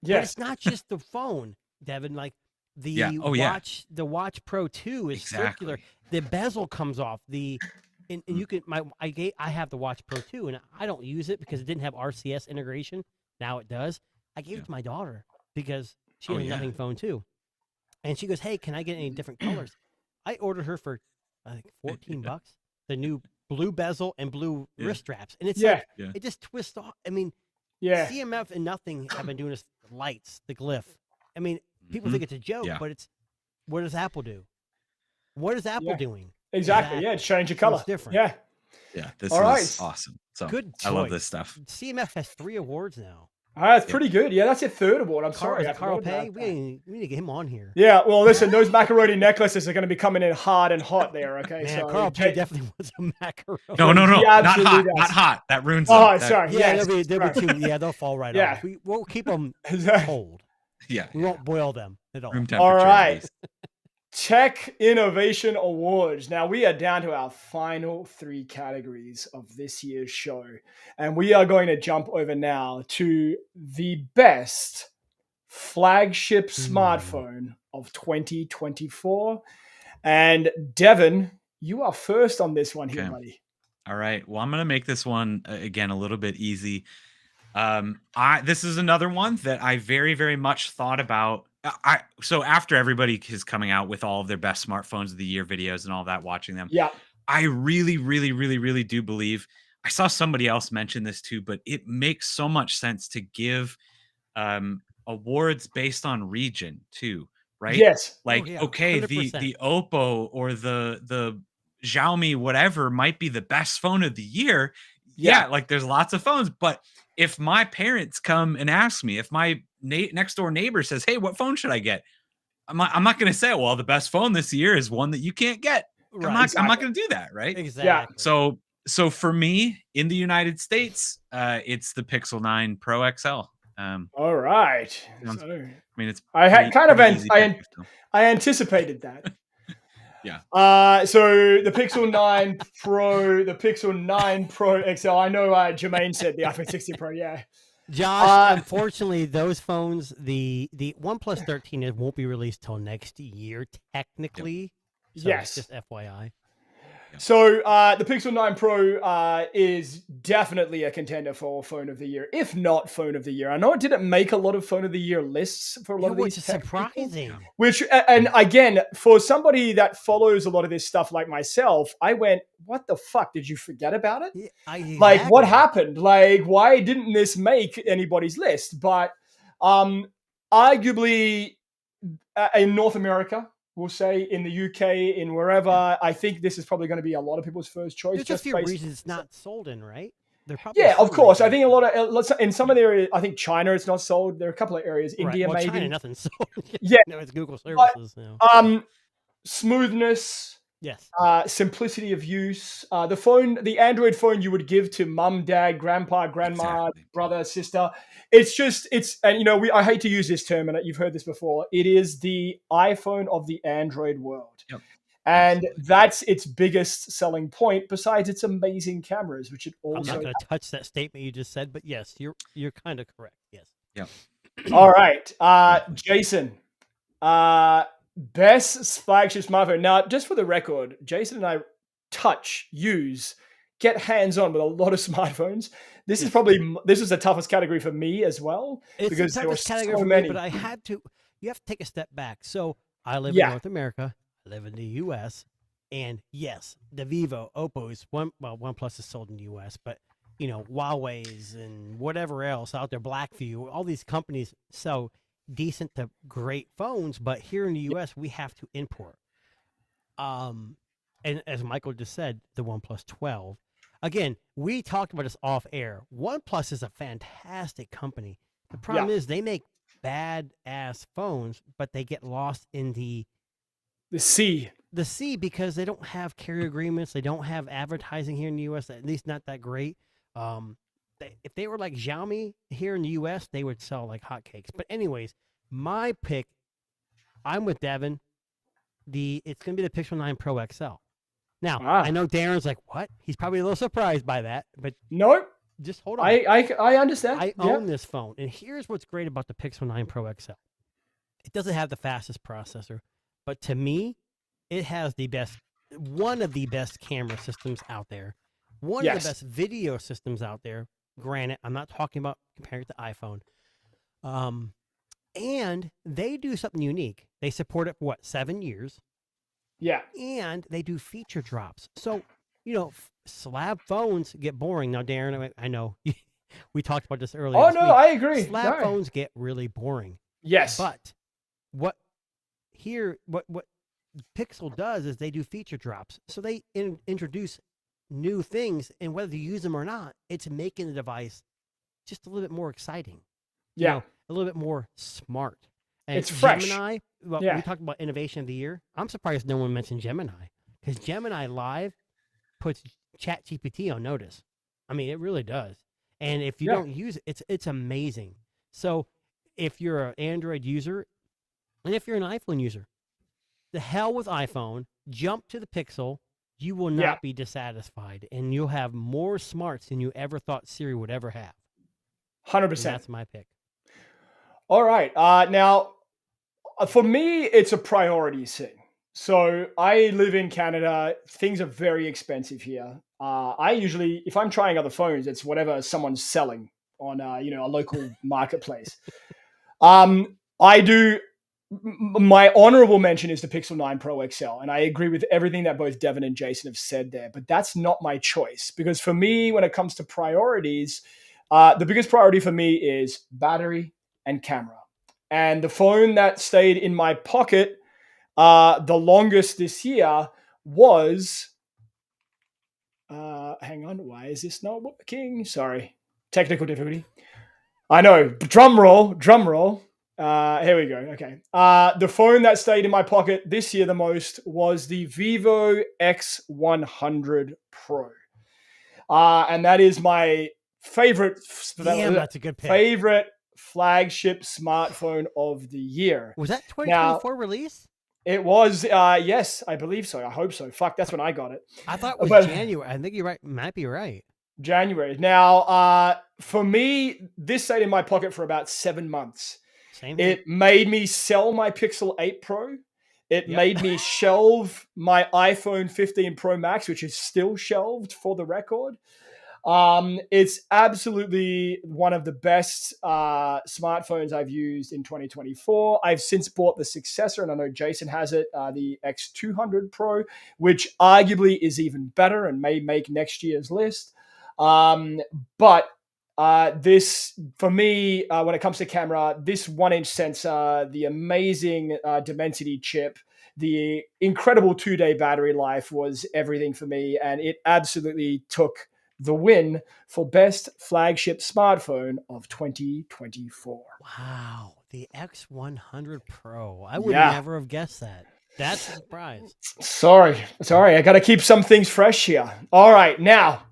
But Yes. it's not just the phone, Devin. Like the Yeah. Oh, yeah. the Watch Pro 2 is circular. Exactly. The bezel comes off. And you can I have the Watch Pro 2 and I don't use it because it didn't have RCS integration. Now it does. I gave Yeah. it to my daughter because she Oh, has a yeah. nothing phone too. And she goes, "Hey, can I get any different colors?" I ordered her for I think $14. The new blue bezel and blue Yeah. wrist straps. And it's Yeah. like Yeah. it just twists off. I mean, Yeah. CMF and nothing have been doing this lights, the glyph. I mean, people Mhm. think it's a joke, Yeah. but what does Apple do? What is Apple Yeah. doing? Exactly. Yeah. Change your So color. it's different. Yeah. Yeah, this All right. is awesome. So Good I love choice. this stuff. CMF has 3 awards now. That's pretty good. Yeah. That's your third award. I'm sorry. Is I it Carl forgot about Pay? that. We need to get him on here. Yeah. Well, listen, those macaroni necklaces are going to be coming in hard and hot there. Okay. Man, so Carl Pay definitely wants a macaroni. No, He not absolutely hot, does. not hot. That ruins Oh, them. That- sorry. Yeah, Yes. they'll be Right. too. Yeah, they'll fall right Yeah. off. We'll keep them Exactly. cold. Yeah, We won't boil them at all. room temperature. All at right. least. Tech Innovation Awards. Now we are down to our final 3 categories of this year's show, and we are going to jump over now to the best flagship smartphone of 2024. And Devin, you are first on this one here, Okay. buddy. All right. Well, I'm going to make this one again a little bit easy. This is another one that I very, very much thought about. So after everybody is coming out with all of their best smartphones of the year videos and all that, watching them, Yeah. I really, really, really, really do believe. I saw somebody else mention this too, but it makes so much sense to give awards based on region too, right? Yes. Like, yeah, okay, 100%. the Oppo or the Xiaomi, whatever, might be the best phone of the year. Yeah, like there's lots of phones, but if my parents come and ask me, if my next door neighbor says, "Hey, what phone should I get?" I'm not going to say, "Well, the best phone this year is one that you can't get." Right. I'm not going to do that, right? Exactly. So for me in the United States, it's the Pixel 9 Pro XL. All right. Sounds- So, I mean, it's I had pretty- kind of pretty easy pick, so. I anticipated that. Yeah. So the Pixel 9 Pro, the Pixel 9 Pro XL. I know Jermaine said the iPhone 16 Pro. Yeah. Josh, unfortunately, those phones, the OnePlus 13, it won't be released till next year, technically. So Yes. Just FYI. So the Pixel 9 Pro is definitely a contender for Phone of the Year, if not Phone of the Year. I know it didn't make a lot of Phone of the Year lists for a lot of Which these is tech people. surprising. Which, and again, for somebody that follows a lot of this stuff like myself, I went, what the fuck? Did you forget about it? Yeah, Like, what exactly. happened? Like, why didn't this make anybody's list? But arguably in North America, we'll say in the UK, in wherever, I think this is probably going to be a lot of people's first choice. There's a few reasons it's not sold in, right? Yeah, of course. I think a lot of in some of the areas, I think China it's not sold. There are a couple of areas, India well, maybe. China, nothing's sold. Yeah. No, it's Google services now. Smoothness, Yes. simplicity of use. The Android phone you would give to mum, dad, grandpa, grandma, Exactly. brother, sister. And you know, I hate to use this term, and you've heard this before. It is the iPhone of the Android world. Yep. And Absolutely. that's its biggest selling point, besides its amazing cameras, which it I'm also. not going to touch that statement you just said, but yes, you're kind of correct. Yes. Yep. All right, Jason. Best flagship smartphone. Now, just for the record, Jason and I get hands-on with a lot of smartphones. This is the toughest category for me as well. It's because the there were toughest category so for many. me, but you have to take a step back. So I live Yeah. in North America, I live in the US, and yes, the Vivo, Oppo's, OnePlus is sold in the US, but you know, Huawei's and whatever else out there, Blackview, all these companies sell decent to great phones, but here in the US we have to import. And as Michael just said, the OnePlus 12. Again, we talked about this off air. OnePlus is a fantastic company. The problem is they make bad ass phones, but they get lost in the sea because they don't have carrier agreements. They don't have advertising here in the US, at least not that great. If they were like Xiaomi here in the US, they would sell like hotcakes. But anyways, my pick, I'm with Devin. It's going to be the Pixel 9 Pro XL. Now, I know Darren's like, what? He's probably a little surprised by that, but no, just hold on. I understand. I own this phone, and here's what's great about the Pixel 9 Pro XL. It doesn't have the fastest processor, but to me, it has one of the best camera systems out there, one of the best video systems out there. Granted, I'm not talking about comparing it to iPhone. And they do something unique. They support it for 7 years? Yeah. And they do feature drops. So, you know, slab phones get boring. Now, Darren, I know we talked about this earlier. Oh, no, I agree. Slab phones get really boring. Yes. But what Pixel does is they do feature drops. So they introduce new things, and whether you use them or not, it's making the device just a little bit more exciting. Yeah. You know, a little bit more smart. And It's fresh. Gemini, we talked about innovation of the year. I'm surprised no one mentioned Gemini, because Gemini Live puts ChatGPT on notice. I mean, it really does. And if you don't use it, it's amazing. So if you're an Android user, and if you're an iPhone user, the hell with iPhone, jump to the Pixel. You will not Yeah. be dissatisfied, and you'll have more smarts than you ever thought Siri would ever have. And 100%. that's my pick. All right. Now, for me, it's a priorities thing. So I live in Canada. Things are very expensive here. I usually, if I'm trying other phones, it's whatever someone's selling on, a local marketplace. I do. My honorable mention is the Pixel 9 Pro XL, and I agree with everything that both Devin and Jason have said there. But that's not my choice because for me, when it comes to priorities, the biggest priority for me is battery and camera. And the phone that stayed in my pocket the longest this year was. Hang on, why is this not working? Sorry, technical difficulty. I know. Drum roll, drum roll. Here we go. Okay. The phone that stayed in my pocket this year the most was the Vivo X100 Pro. And that is my favorite, Damn, that's a good pick. favorite flagship smartphone of the year. Was that 2024 release? It was, yes, I believe so. I hope so. Fuck, that's when I got it. I thought it was But- January. I think you're right. Might be right. January. Now, for me, this stayed in my pocket for about 7 months. Same here. It made me sell my Pixel 8 Pro. It Yep. made me shelve my iPhone 15 Pro Max, which is still shelved for the record. It's absolutely one of the best smartphones I've used in 2024. I've since bought the successor, and I know Jason has it, the X200 Pro, which arguably is even better and may make next year's list. But this, for me, when it comes to camera, this 1-inch sensor, the amazing Dimensity chip, the incredible 2-day battery life was everything for me. And it absolutely took the win for best flagship smartphone of 2024. Wow, the X100 Pro. I would Yeah. never have guessed that. That's a surprise. Sorry. I got to keep some things fresh here. All right. Now,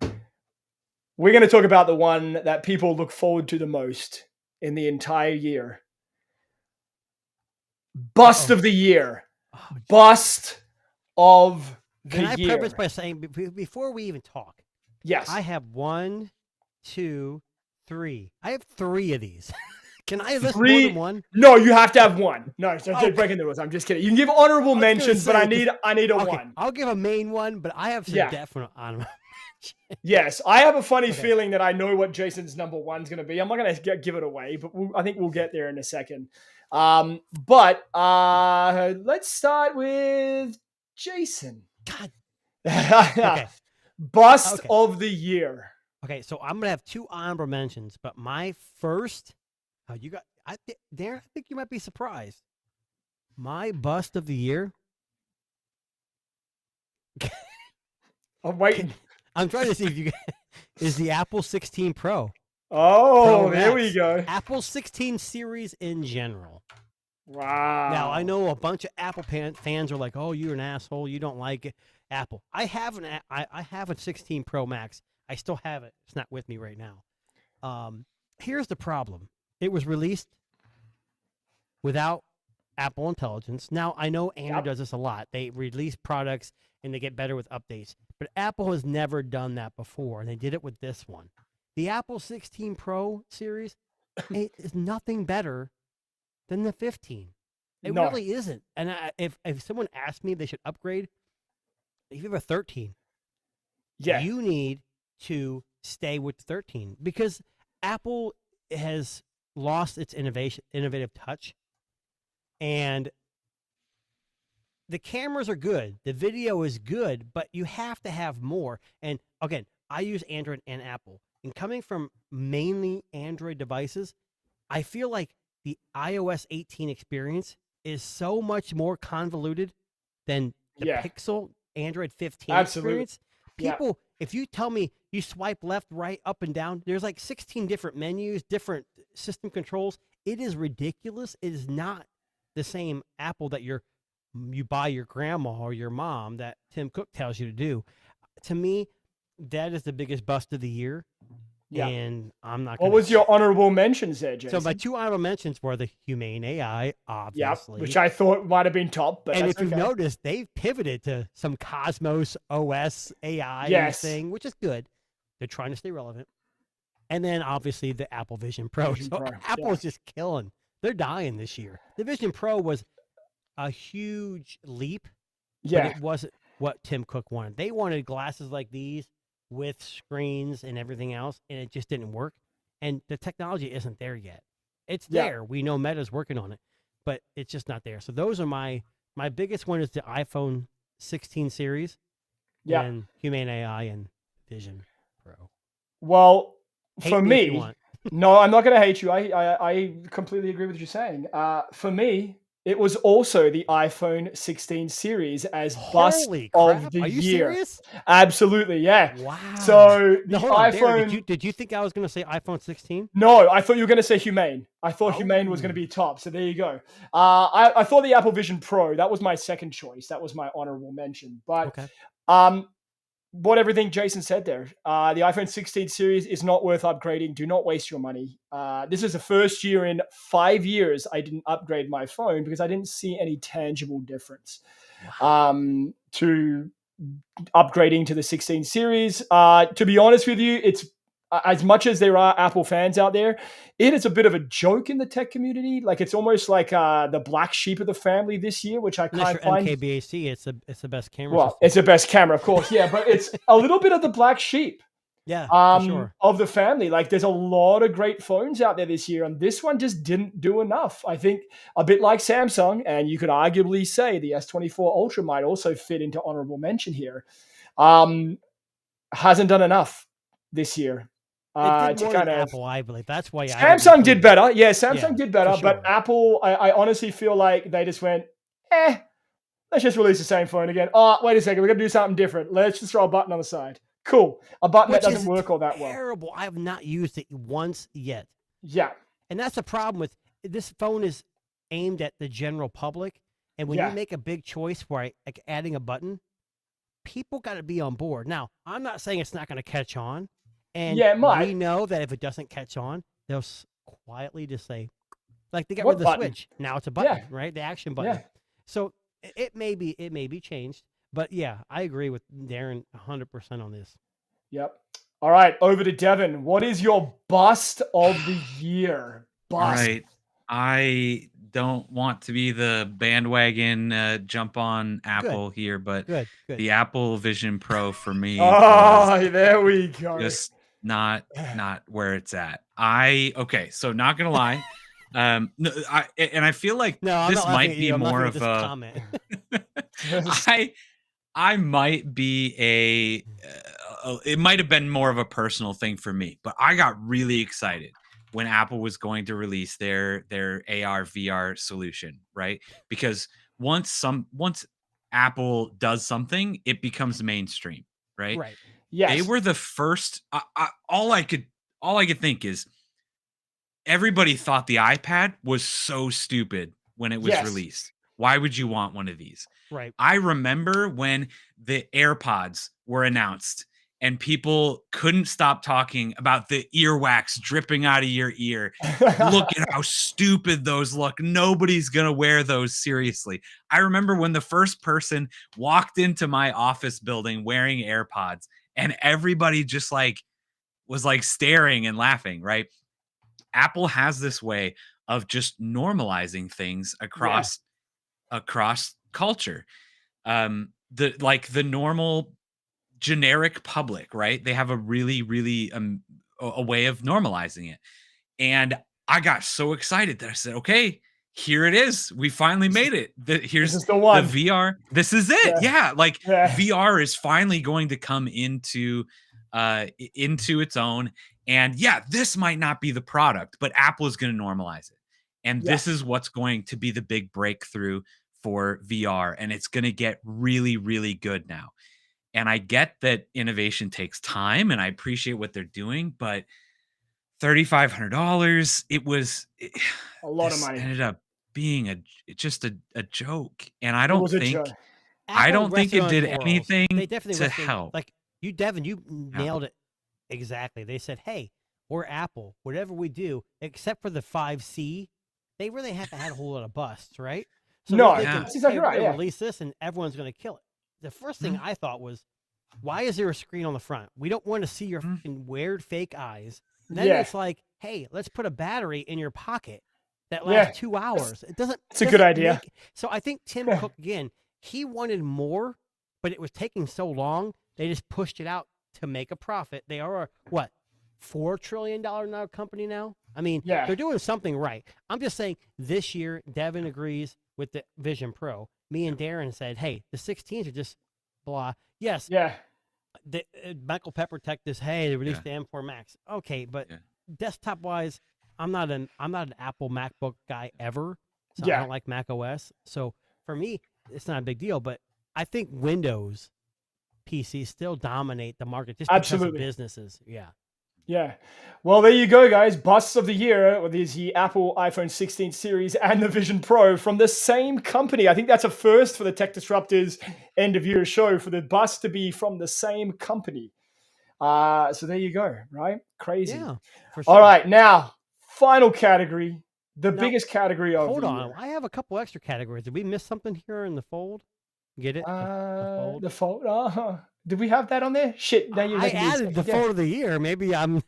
we're going to talk about the one that people look forward to the most in the entire year. Bust of the year. Oh, Bust of the can I year. preface by saying before we even talk, Yes. I have 1, 2, 3. I have 3 of these. Can I list more Three- than one? No, you have to have one. No, so Okay. breaking the rules. I'm just kidding. You can give honorable I was gonna mentions, but I say, need a Okay, one. I'll give a main one, but I have some Yeah. definite honorable. Yes, I have a funny Okay. feeling that I know what Jason's number one's going to be. I'm not going to give it away, but I think we'll get there in a second. But let's start with Jason. God. Okay. Okay. Bust Okay. of the year. Okay, so I'm gonna have 2 honorable mentions, but my first, Darren, I think you might be surprised. My bust of the year. I'm waiting. I'm trying to see if you is the Apple 16 Pro. Oh, Pro there we Max. go. Apple 16 series in general. Wow. Now I know a bunch of Apple fans are like, "Oh, you're an asshole. You don't like it." Apple. I have a 16 Pro Max. I still have it. It's not with me right now. Here's the problem. It was released without Apple Intelligence. Now I know Android Yep. does this a lot. They release products and they get better with updates. But Apple has never done that before, and they did it with this one. The Apple 16 Pro series is nothing better than the 15. It No. really isn't. And if someone asked me if they should upgrade, if you have a 13, Yeah. you need to stay with 13 because Apple has lost its innovative touch, and the cameras are good, the video is good, but you have to have more. And again, I use Android and Apple, and coming from mainly Android devices, I feel like the iOS 18 experience is so much more convoluted than the Yeah. Pixel Android 15 Absolutely. experience. Yeah. People, if you tell me you swipe left, right, up, and down, there's like 16 different menus, different system controls. It is ridiculous. It is not the same Apple that you buy your grandma or your mom that Tim Cook tells you to do. To me, that is the biggest bust of the year. Yeah. and I'm not. What Gonna was your honorable mentions there, So Jason? my 2 honorable mentions were the Humane AI, Yep, obviously. which I thought might have been top, but And that's if you've okay. noticed, they've pivoted to some Cosmos OS AI Yes. thing, which is good. They're trying to stay relevant. And then obviously the Apple Vision Pro. Vision So Pro, Apple's just killing. They're dying this year. The Vision Pro was a huge leap, but Yeah, it wasn't what Tim Cook wanted. They wanted glasses like these with screens and everything else, and it just didn't work. And the technology isn't there yet. It's Yeah. there. We know Meta's working on it, but it's just not there. So those are my biggest one is the iPhone 16 series, yeah. and Humane AI and Vision Pro. Well, Hate for me if you me, want. no, I'm not going to hate you. I completely agree with what you're saying. For me, it was also the iPhone 16 series as bust Holy of crap! the Are you year. serious? Absolutely, yeah. Wow. So the Now, hold on, Barry, iPhone. did you think I was going to say iPhone 16? No, I thought you were going to say Humane. I thought Humane was going to Oh. be top. So there you go. I thought the Apple Vision Pro. That was my second choice. That was my honorable mention. But Okay. what everything Jason said there. The iPhone 16 series is not worth upgrading. Do not waste your money. This is the first year in 5 years I didn't upgrade my phone because I didn't see any tangible difference to upgrading to the 16 series. To be honest with you, it's as much as there are Apple fans out there, it is a bit of a joke in the tech community. Like it's almost like the black sheep of the family this year, which I Unless can't you're find. MKBHD, it's the best camera. Well, system. it's the best camera, of course, yeah, but it's a little bit of the black sheep Yeah, for sure. of the family. Like there's a lot of great phones out there this year, and this one just didn't do enough. I think a bit like Samsung, and you could arguably say the S24 Ultra might also fit into honorable mention here. Hasn't done enough this year. It did To more kind than of Apple, I believe. That's why Samsung did better. Yeah, Samsung Yeah, did better, for but sure. Apple, I honestly feel like they just went, let's just release the same phone again. Oh, wait a second, we're gonna do something different. Let's just throw a button on the side. Cool. A button Which that is doesn't work all that well. terrible. I have not used it once yet. Yeah. And that's the problem with this phone is aimed at the general public. And when Yeah. you make a big choice for like adding a button, people got to be on board. Now, I'm not saying it's not going to catch on. And Yeah, it might. we know that if it doesn't catch on, they'll quietly just say, like they got What rid of the button? switch. Now it's a button, Yeah. right? The action button. Yeah. So it may be changed. But yeah, I agree with Darren 100% on this. Yep. All right, over to Devin. What is your bust of the year? All Bust. right. I don't want to be the bandwagon jump on Apple here, but Good. the Apple Vision Pro for me Oh, was there we go. just not where it's at. Okay, so not gonna lie. No, I feel like No, I'm this not laughing might at be you. I'm laughing more at of this a comment. I might be it might have been more of a personal thing for me, but I got really excited when Apple was going to release their AR VR solution, right? Because once Apple does something, it becomes mainstream, right? Right. Yes. They were the first. All I could think is everybody thought the iPad was so stupid when it was Yes. released. Why would you want one of these? Right. I remember when the AirPods were announced and people couldn't stop talking about the earwax dripping out of your ear. Look at how stupid those look. Nobody's going to wear those seriously. I remember when the first person walked into my office building wearing AirPods and everybody just was staring and laughing, right? Apple has this way of just normalizing things across culture. The normal generic public, right? They have a really a way of normalizing it. And I got so excited that I said, okay, here it is. We finally made it. Here's This is the one. the VR. This is it. Yeah. Yeah. VR is finally going to come into its own. And yeah, this might not be the product, but Apple is going to normalize it. And this is what's going to be the big breakthrough for VR. And it's going to get really, really good now. And I get that innovation takes time and I appreciate what they're doing, but $3,500, it was A lot of this money. ended up being just a joke. And I It don't was a think joke. I Apple don't think rested it on did laurels. anything They definitely to rested- help. Like you, Devin, you nailed it exactly. They said, "Hey, or Apple, whatever we do, except for the 5C, they really haven't had a whole lot of busts, right? So No, they're thinking, that's exactly "Hey, we're right, gonna yeah. release this and everyone's going to kill it." The first thing I thought was, why is there a screen on the front? We don't want to see your fucking weird fake eyes. Then Yeah. it's like, hey, let's put a battery in your pocket that Yeah. lasts 2 hours. It doesn't. It's a good doesn't idea. So I think Tim Yeah. Cook, again, he wanted more, but it was taking so long, they just pushed it out to make a profit. They are, what, $4 trillion now company now? I mean, Yeah. they're doing something right. I'm just saying this year, Devin agrees with the Vision Pro. Me and Darren said, hey, the 16s are just blah. Yes, Yeah. Michael Pepper Tech this, hey, they released the M4 Max. Okay, but desktop wise, I'm not an Apple MacBook guy ever. So I Yeah. don't like Mac OS. So for me, it's not a big deal. But I think Windows PCs still dominate the market just because Absolutely. of businesses. Yeah. Yeah. Well, there you go, guys. Busts of the year with the Apple iPhone 16 series and the Vision Pro from the same company. I think that's a first for the Tech Disruptors end of year show for the bust to be from the same company. So there you go, right? Crazy. Yeah. For sure. All right. Now, final category, the Now, biggest category of Hold the on. year. I have a couple extra categories. Did we miss something here in the fold? Get it? The fold. Did we have that on there? Shit. Now you're I making me added the second guess. fold of the year. Maybe I'm.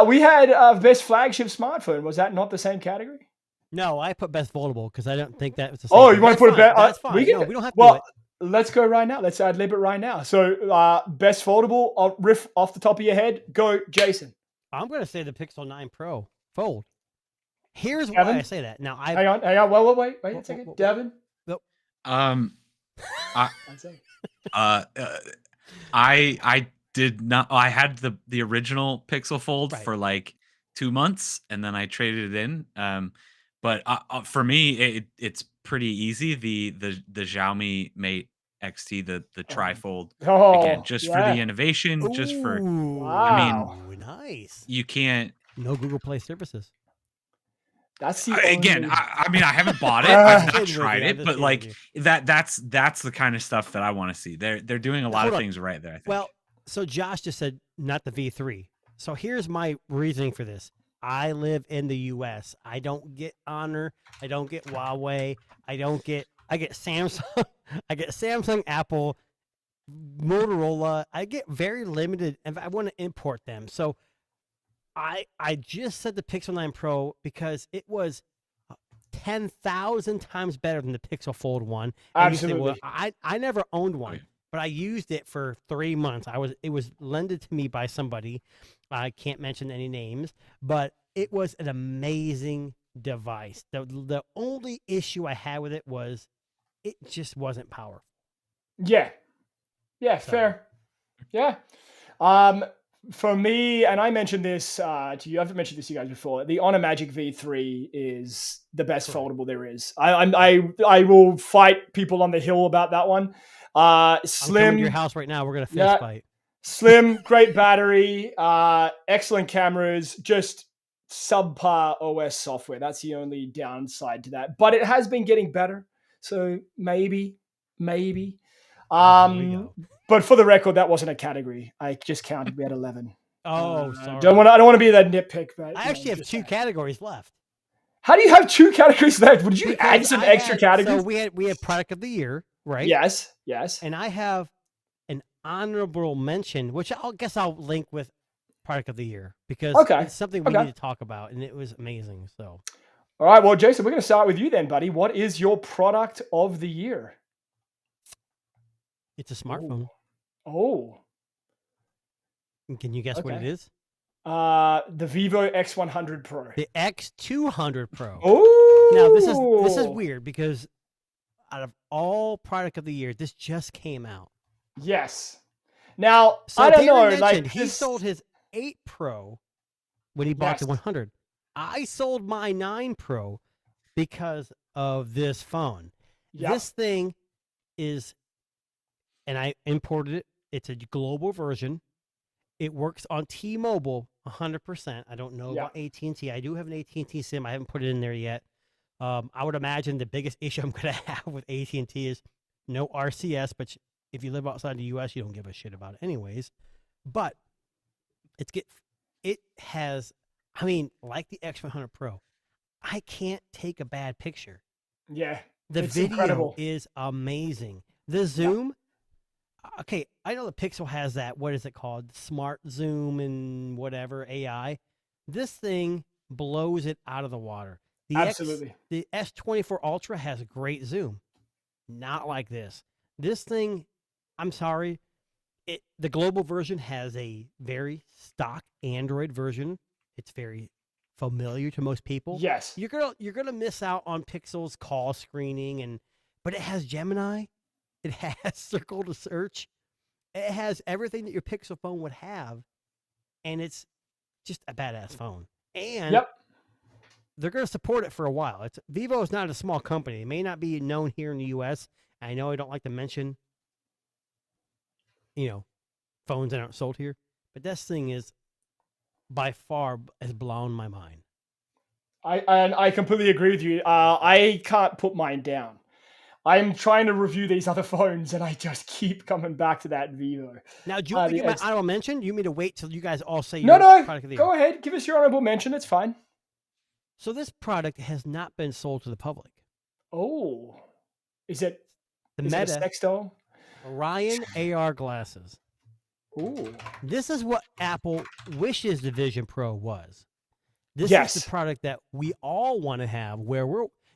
We had best flagship smartphone. Was that not the same category? No, I put best foldable because I don't think that was the same. Oh, thing. you want to That's put a bet? fine. That's fine. We can. No, we don't have to well, do it. let's go right now. Let's ad lib it right now. So, best foldable. I'll riff off the top of your head. Go, Jason. I'm going to say the Pixel 9 Pro fold. Here's why Kevin? I say that. Now, Hang on. Wait a Whoa, second. whoa, whoa. Devin. One second. I did not. I had the original Pixel Fold Right. for like 2 months, and then I traded it in. But for me, it's pretty easy. The Xiaomi Mate XT, the trifold, again, just for the innovation, just for Wow. Ooh, nice. you can't. No Google Play services. That's the Again, only- I mean, I haven't bought it. I'm I've kidding not with you, tried I'm it, just but kidding like with that's the kind of stuff that I want to see. They're doing a lot Hold of on. things right there. I think. Well, so Josh just said not the V3. So here's my reasoning for this. I live in the US. I don't get Honor. I don't get Huawei. I get Samsung. I get Samsung, Apple, Motorola. I get very limited and I want to import them. So I just said the Pixel 9 Pro because it was 10,000 times better than the Pixel Fold 1. And you say, Absolutely. well, I never owned one, but I used it for 3 months. It was lended to me by somebody. I can't mention any names, but it was an amazing device. The only issue I had with it was it just wasn't powerful. Yeah. Yeah, So- fair. Yeah. For me, and I mentioned this to you, I've mentioned this to you guys before. The Honor Magic V3 is the best Correct. foldable there is. I will fight people on the hill about that one. I'm coming Slim, to your house right now. We're gonna fist Yeah. fight. slim, great battery, excellent cameras, just subpar OS software. That's the only downside to that. But it has been getting better, so maybe. There we go. But for the record, that wasn't a category. I just counted. We had 11. Oh, sorry. I don't want to be that nitpick, but I actually have just 2 saying. categories left. How do you have 2 categories left? Would you add Because some I extra had- categories? So we had product of the year, right? Yes. And I have an honorable mention, which I'll link with product of the year because Okay, it's something we okay. need to talk about, and it was amazing. So All right. Well, Jason, we're going to start with you then, buddy. What is your product of the year? it's a smartphone. Oh, And can you guess what it Okay. is? the Vivo X100 Pro. The X200 Pro. Oh, Now this is weird because out of all product of the year, this just came out. Yes. Now So I don't Darren know. mentioned Like he this- sold his 8 Pro when he bought the Yes. 100. I sold my 9 Pro because of this phone. Yep. This thing is, and I imported it. It's a global version. It works on T-Mobile 100%. I don't know about AT&T. I do have an AT&T SIM. I haven't put it in there yet. I would imagine the biggest issue I'm going to have with AT&T is no RCS, but if you live outside the U.S., you don't give a shit about it anyways. But it has, I mean, like the X100 Pro, I can't take a bad picture. Yeah. The It's video incredible. is amazing. The zoom, okay, I know the Pixel has that, what is it called? Smart zoom and whatever AI. This thing blows it out of the water. Absolutely. The S24 Ultra has a great zoom. Not like this. This thing, I'm sorry, the global version has a very stock Android version. It's very familiar to most people. Yes. You're gonna miss out on Pixel's call screening, but it has Gemini, it has Circle to Search, it has everything that your Pixel phone would have, and it's just a badass phone. And Yep. they're gonna support it for a while. Vivo is not a small company. It may not be known here in the U.S. I know I don't like to mention, phones that aren't sold here, but this thing is by far has blown my mind. I completely agree with you. I can't put mine down. I'm trying to review these other phones, and I just keep coming back to that Vivo. Now, do you want me to get my honorable mention? Do you want me to wait till you guys all say No, your product of the year? go ahead. Give us your honorable mention. It's fine. So this product has not been sold to the public. Oh, is it The is it a Meta sex doll? Orion AR glasses. Ooh, This is what Apple wishes the Vision Pro was. This Yes. is the product that we all want to have.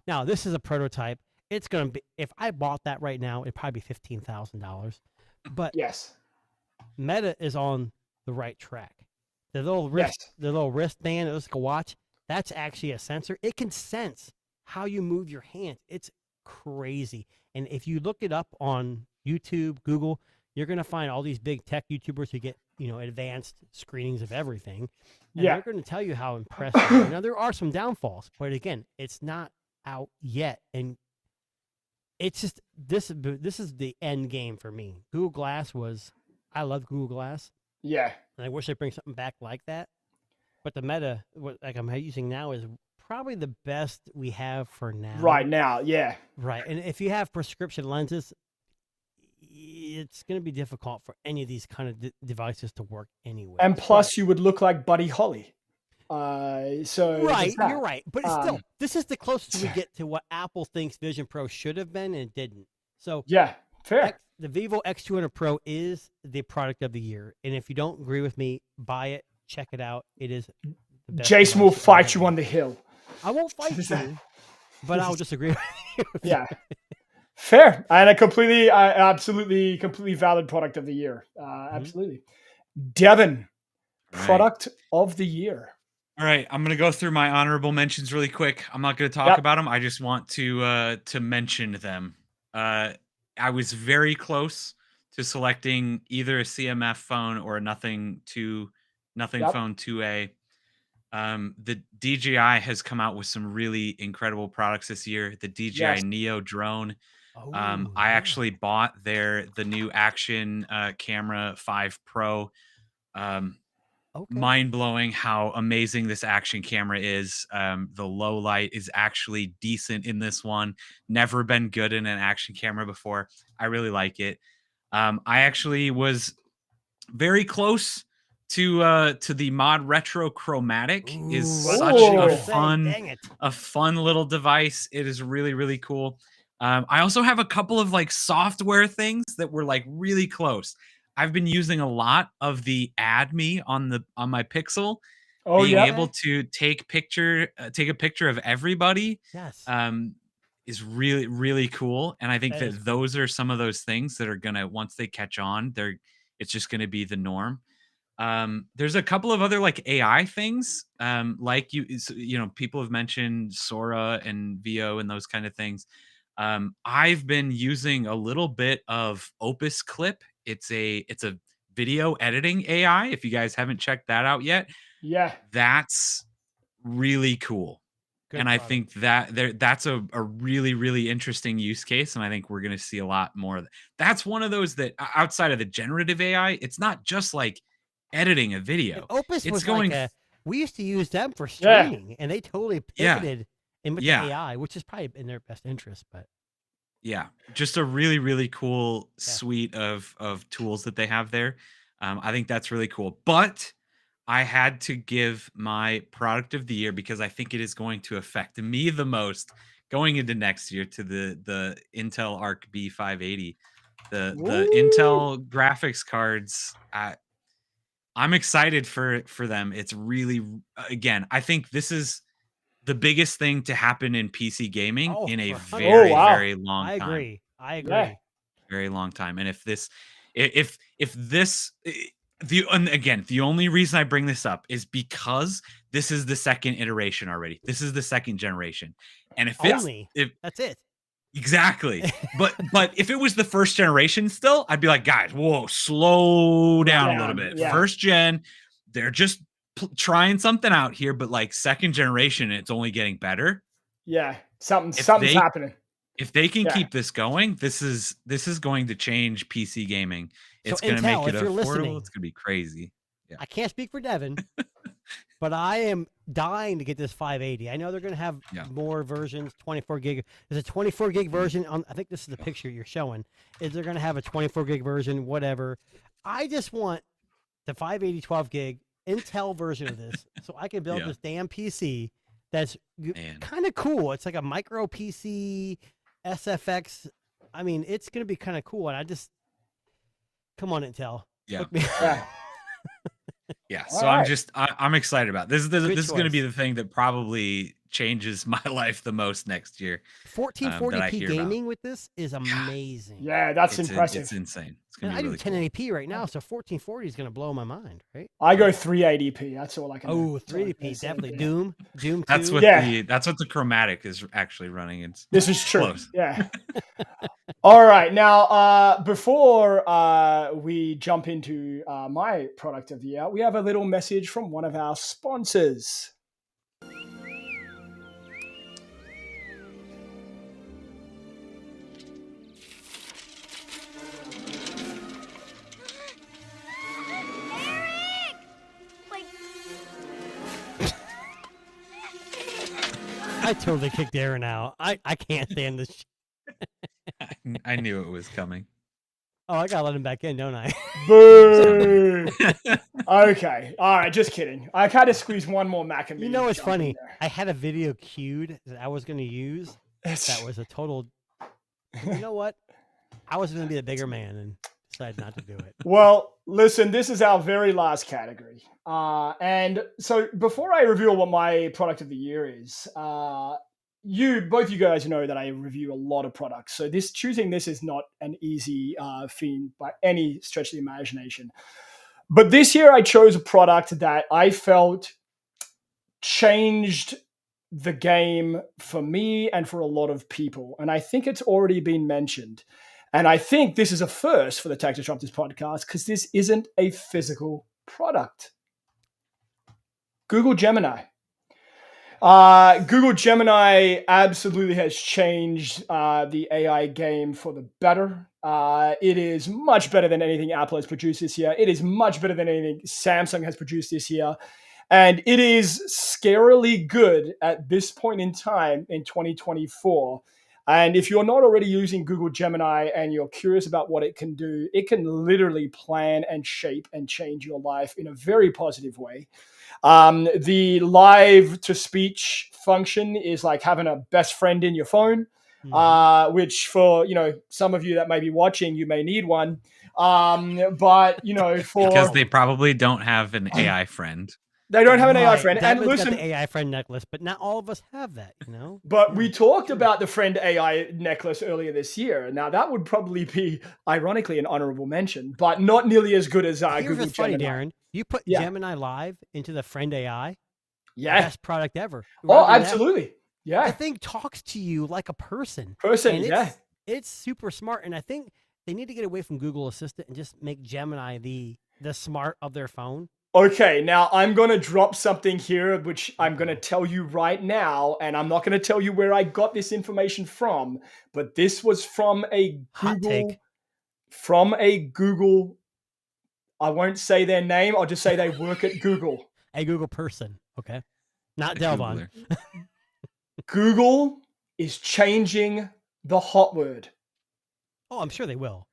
Now, this is a prototype. It's gonna be, if I bought that right now, it'd probably be $15,000. But yes, Meta is on the right track. The little yes, wristband, it's like a watch. That's actually a sensor. It can sense how you move your hands. It's crazy. And if you look it up on YouTube, Google, you're gonna find all these big tech YouTubers who get advanced screenings of everything. And Yeah. they're going to tell you how impressive. Now there are some downfalls, but again, it's not out yet, and it's just this is the end game for me. Google Glass I love Google Glass, yeah, and I wish they bring something back like that. But the Meta, like I'm using now, is probably the best we have for now. right now, yeah. Right, and if you have prescription lenses, it's going to be difficult for any of these kind of devices to work anyway. And plus, you would look like Buddy Holly. So Right, there's that. you're right. But it's still, Um, this is the closest we get to what Apple thinks Vision Pro should have been and didn't. So Yeah, fair. the Vivo X200 Pro is the product of the year. And if you don't agree with me, buy it, check it out. It is the best Jason will device fight ever. you on the hill. I won't fight you, but I'll disagree with you. Yeah, fair. And absolutely, completely valid product of the year. Absolutely. Devin, Right. product of the year. All right, I'm gonna go through my honorable mentions really quick. I'm not gonna talk Yep. about them. I just want to mention them. I was very close to selecting either a CMF phone or a nothing Yep. phone 2A. The DJI has come out with some really incredible products this year. The DJI Yes. Neo drone. Oh, I yeah. actually bought the new Action Camera 5 Pro. Okay. Mind blowing how amazing this action camera is. The low light is actually decent in this one. Never been good in an action camera before. I really like it. I actually was very close to the Mod Retro Chromatic. Is Ooh, such Ooh. a fun little device. It is really, really cool. I also have a couple of like software things that were like really close. I've been using a lot of the Add Me on my Pixel, Oh, being yeah. able to take a picture of everybody Yes. is really, really cool. And I think That that is cool. those are some of those things that are gonna, once they catch on, it's just gonna be the norm. There's a couple of other like AI things, like people have mentioned Sora and VO and those kind of things. I've been using a little bit of Opus Clip. It's a video editing AI. If you guys haven't checked that out yet, Yeah. that's really cool. Good And I product. think that's a really, really interesting use case. And I think we're going to see a lot more of that. That's one of those that outside of the generative AI, it's not just like editing a And video. Opus It's was going like we used to use them for Yeah. streaming, and they totally Yeah. pivoted in with Yeah. the AI, which is probably in their best interest. But Yeah, just a really, really cool Yeah. suite of tools that they have there. I think that's really cool. But I had to give my product of the year, because I think it is going to affect me the most going into next year, to the Intel Arc B580. The Woo! Intel graphics cards. I'm excited for them. It's really, again, I think this is the biggest thing to happen in PC gaming Oh, in a for very, 100%. Oh, wow. very long I time. agree. I agree. Yeah. Very long time. And if this, and again, the only reason I bring this up is because this is the second iteration already. This is the second generation. And if That's it. exactly, but if it was the first generation still, I'd be like, guys, whoa, slow down a little bit. Yeah. First gen, they're just trying something out here, but like second generation, it's only getting better. Yeah, something's they- happening. If they can Yeah. keep this going, this is going to change PC gaming. It's So going to Intel, make it if you're affordable. listening- It's going to be crazy. I can't speak for Devin, but I am dying to get this 580. I know they're going to have more versions, 24 gig. There's a 24 gig version on, I think this is the picture you're showing. Is they're going to have a 24 gig version, whatever. I just want the 580 12 gig Intel version of this so I can build this damn PC that's kind of cool. It's like a micro PC SFX. I mean, it's going to be kind of cool. And I just, come on, Intel. Yeah. Look me- Yeah. All So right. I'm excited about this. This is going to be choice. the thing that probably changes my life the most next year. that I 1440p hear about. gaming with this is amazing. Yeah, that's impressive. It's insane. It's And going I to do be really cool. 1080p right now, so 1440 is going to blow my mind, right? I go 380p. That's all I can. Oh, do. 380p, definitely. Yeah. Doom 2. That's what Yeah. that's what the chromatic is actually running. It's This is true. close. Yeah. All right. Now, before we jump into my product of the year, we have a little message from one of our sponsors. I totally kicked Aaron out. I can't stand this. I knew it was coming. Oh, I got to let him back in, don't I? Boo. Okay. All right. Just kidding. I had to squeeze one more Mac and You know what's funny? I had a video queued that I was going to use. That was a total. You know what? I was going to be the bigger man and decided not to do it. Well, listen, this is our very last category. And so before I reveal what my product of the year is, both you guys know that I review a lot of products. So choosing this is not an easy feat by any stretch of the imagination. But this year I chose a product that I felt changed the game for me and for a lot of people. And I think it's already been mentioned. And I think this is a first for the Tech Disruptors podcast because this isn't a physical product. Google Gemini. Google Gemini absolutely has changed the AI game for the better. It is much better than anything Apple has produced this year. It is much better than anything Samsung has produced this year. And it is scarily good at this point in time in 2024. And if you're not already using Google Gemini and you're curious about what it can do, it can literally plan and shape and change your life in a very positive way. The live to speech function is like having a best friend in your phone, which for, some of you that may be watching, you may need one. But, because they probably don't have an AI friend. They don't have an AI friend. And Devin's listen, got the AI friend necklace, but not all of us have that, But we talked about the friend AI necklace earlier this year. Now that would probably be, ironically, an honorable mention, but not nearly as good as Here's Google what's funny, Gemini. Darren. You put Gemini Live into the friend AI. Yeah. Best product ever. Oh, Rather than that, absolutely. Yeah. The thing talks to you like a person. Person, And yeah. It's super smart, and I think they need to get away from Google Assistant and just make Gemini the smart of their phone. Okay, now I'm going to drop something here, which I'm going to tell you right now, and I'm not going to tell you where I got this information from, but this was from a Hot take. Google, I won't say their name, I'll just say they work at Google. A Google person, okay? Not A Delvon. Googler. Google is changing the hot word. Oh, I'm sure they will.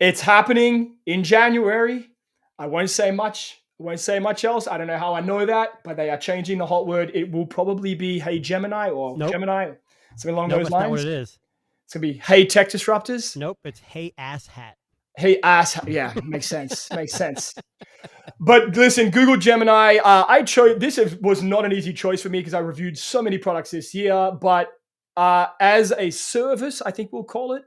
It's happening in January. I won't say much. won't say much else. I don't know how I know that, but they are changing the hot word. It will probably be Hey Gemini or Nope. Gemini, something along Nope, those that's not what lines. it is. It's going to be Hey Tech Disruptors. Nope, it's Hey Ass Hat. Hey ass. Yeah, makes sense. Makes sense. But listen, Google Gemini, I chose, was not an easy choice for me because I reviewed so many products this year, but as a service, I think we'll call it,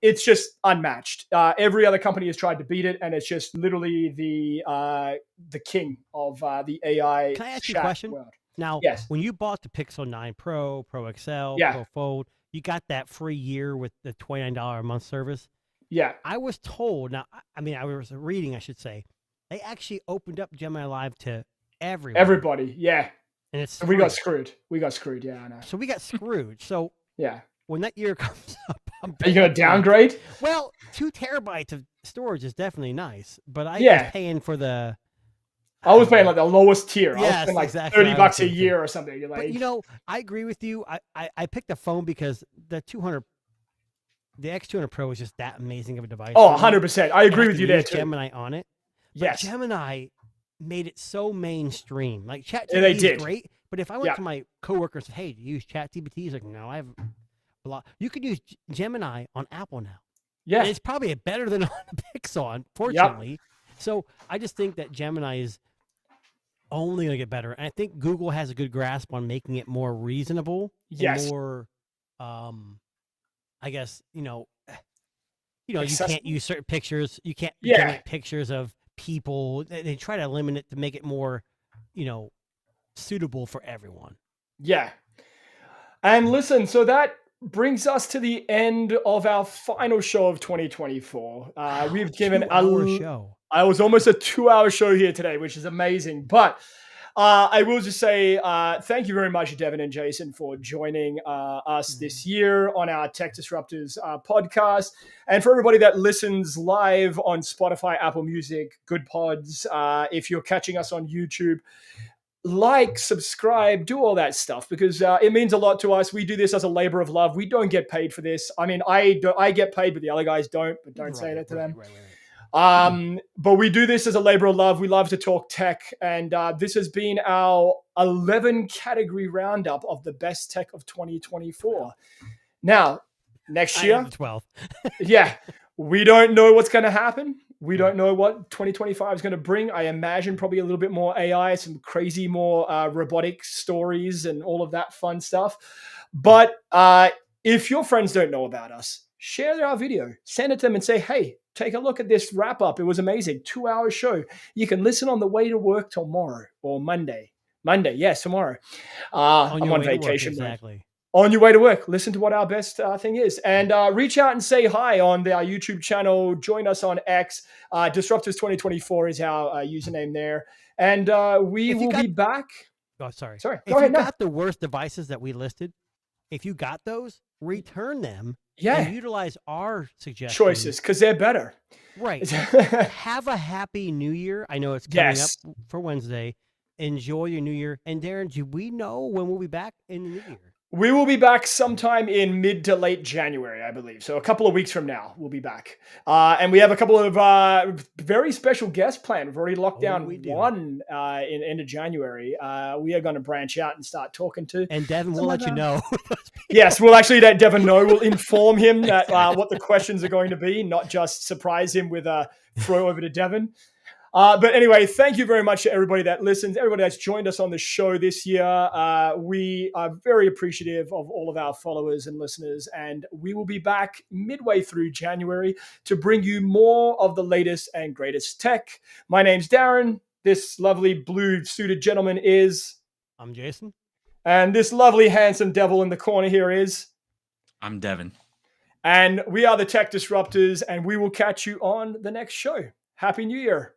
it's just unmatched. Every other company has tried to beat it, and it's just literally the king of the AI. Can I ask you a question? World. Now, Yes. when you bought the Pixel 9 Pro, Pro XL, Yeah. Pro Fold, you got that free year with the $29 a month service. Yeah. I was told, now, I mean, I was reading, I should say, they actually opened up Gemini Live to everyone. Everybody. Yeah. And it's And we got free. screwed. We got screwed. Yeah, I know. So we got screwed. So Yeah. when that year comes up, I'm Are you going to paying- downgrade? Well, 2 terabytes of storage is definitely nice, but I Yeah. was paying for the. I was paying like the lowest tier. I was Yes, paying like exactly. I was $30 a thinking. year or something. You're like, But you know, I agree with you. I picked the phone because the X200 Pro is just that amazing of a device. oh, for me. 100%. I agree And with can you there use too. Gemini on it. But Yes. Gemini made it so mainstream. Like ChatGPT Yeah, they is did. great, but if I went Yeah. to my coworker and said, "Hey, do you use ChatGPT?" He's like, "No, I have a lot." You could use Gemini on Apple now. Yeah. And it's probably better than on the Pixel, unfortunately. So I just think that Gemini is only going to get better. And I think Google has a good grasp on making it more reasonable. Yes. And more, I guess, you can't Accessible. use certain pictures. You can't Yeah. generate pictures of people. They try to limit it to make it more, suitable for everyone. Yeah. And listen, so that brings us to the end of our final show of 2024. We've given 2-hour show. I was almost a 2-hour show here today, which is amazing. But I will just say thank you very much, Devin and Jason, for joining us this year on our Tech Disruptors podcast. And for everybody that listens live on Spotify, Apple Music, Good Pods, if you're catching us on YouTube, like, subscribe, do all that stuff because it means a lot to us. We do this as a labor of love. We don't get paid for this. I mean, I get paid, but the other guys don't. But don't say that to them. Right. But we do this as a labor of love. We love to talk tech, and this has been our 11 category roundup of the best tech of 2024. Now, next I year, am 12. yeah, we don't know what's going to happen. We don't know what 2025 is going to bring. I imagine probably a little bit more AI, some crazy more robotic stories and all of that fun stuff. But if your friends don't know about us, share our video, send it to them and say, hey, take a look at this wrap up. It was amazing. 2-hour show. You can listen on the way to work tomorrow or Monday. Yes, tomorrow. I'm your on way to work, vacation. exactly. On your way to work, listen to what our best thing is. And reach out and say hi on our YouTube channel. Join us on X. Disruptors 2024 is our username there. And we will be back. Oh, sorry. Sorry, If go ahead. you No. got the worst devices that we listed, if you got those, return them Yeah, and utilize our suggestions. choices, because they're better. Right. Have a happy new year. I know it's coming Yes. up for Wednesday. Enjoy your new year. And Darren, do we know when we'll be back in the new year? We will be back sometime in mid to late January, I believe. So a couple of weeks from now, we'll be back. And we have a couple of very special guests planned. We've already locked down we do. one in end of January. We are going to branch out and start talking to. And Devin will Some let of you know. Yes, we'll actually let Devin know. We'll inform him that what the questions are going to be, not just surprise him with a throw over to Devin. But anyway, thank you very much to everybody that listens, everybody that's joined us on the show this year. We are very appreciative of all of our followers and listeners, and we will be back midway through January to bring you more of the latest and greatest tech. My name's Darren. This lovely blue suited gentleman is, I'm Jason. and this lovely handsome devil in the corner here is, I'm Devin. and we are the Tech Disruptors, and we will catch you on the next show. Happy New Year.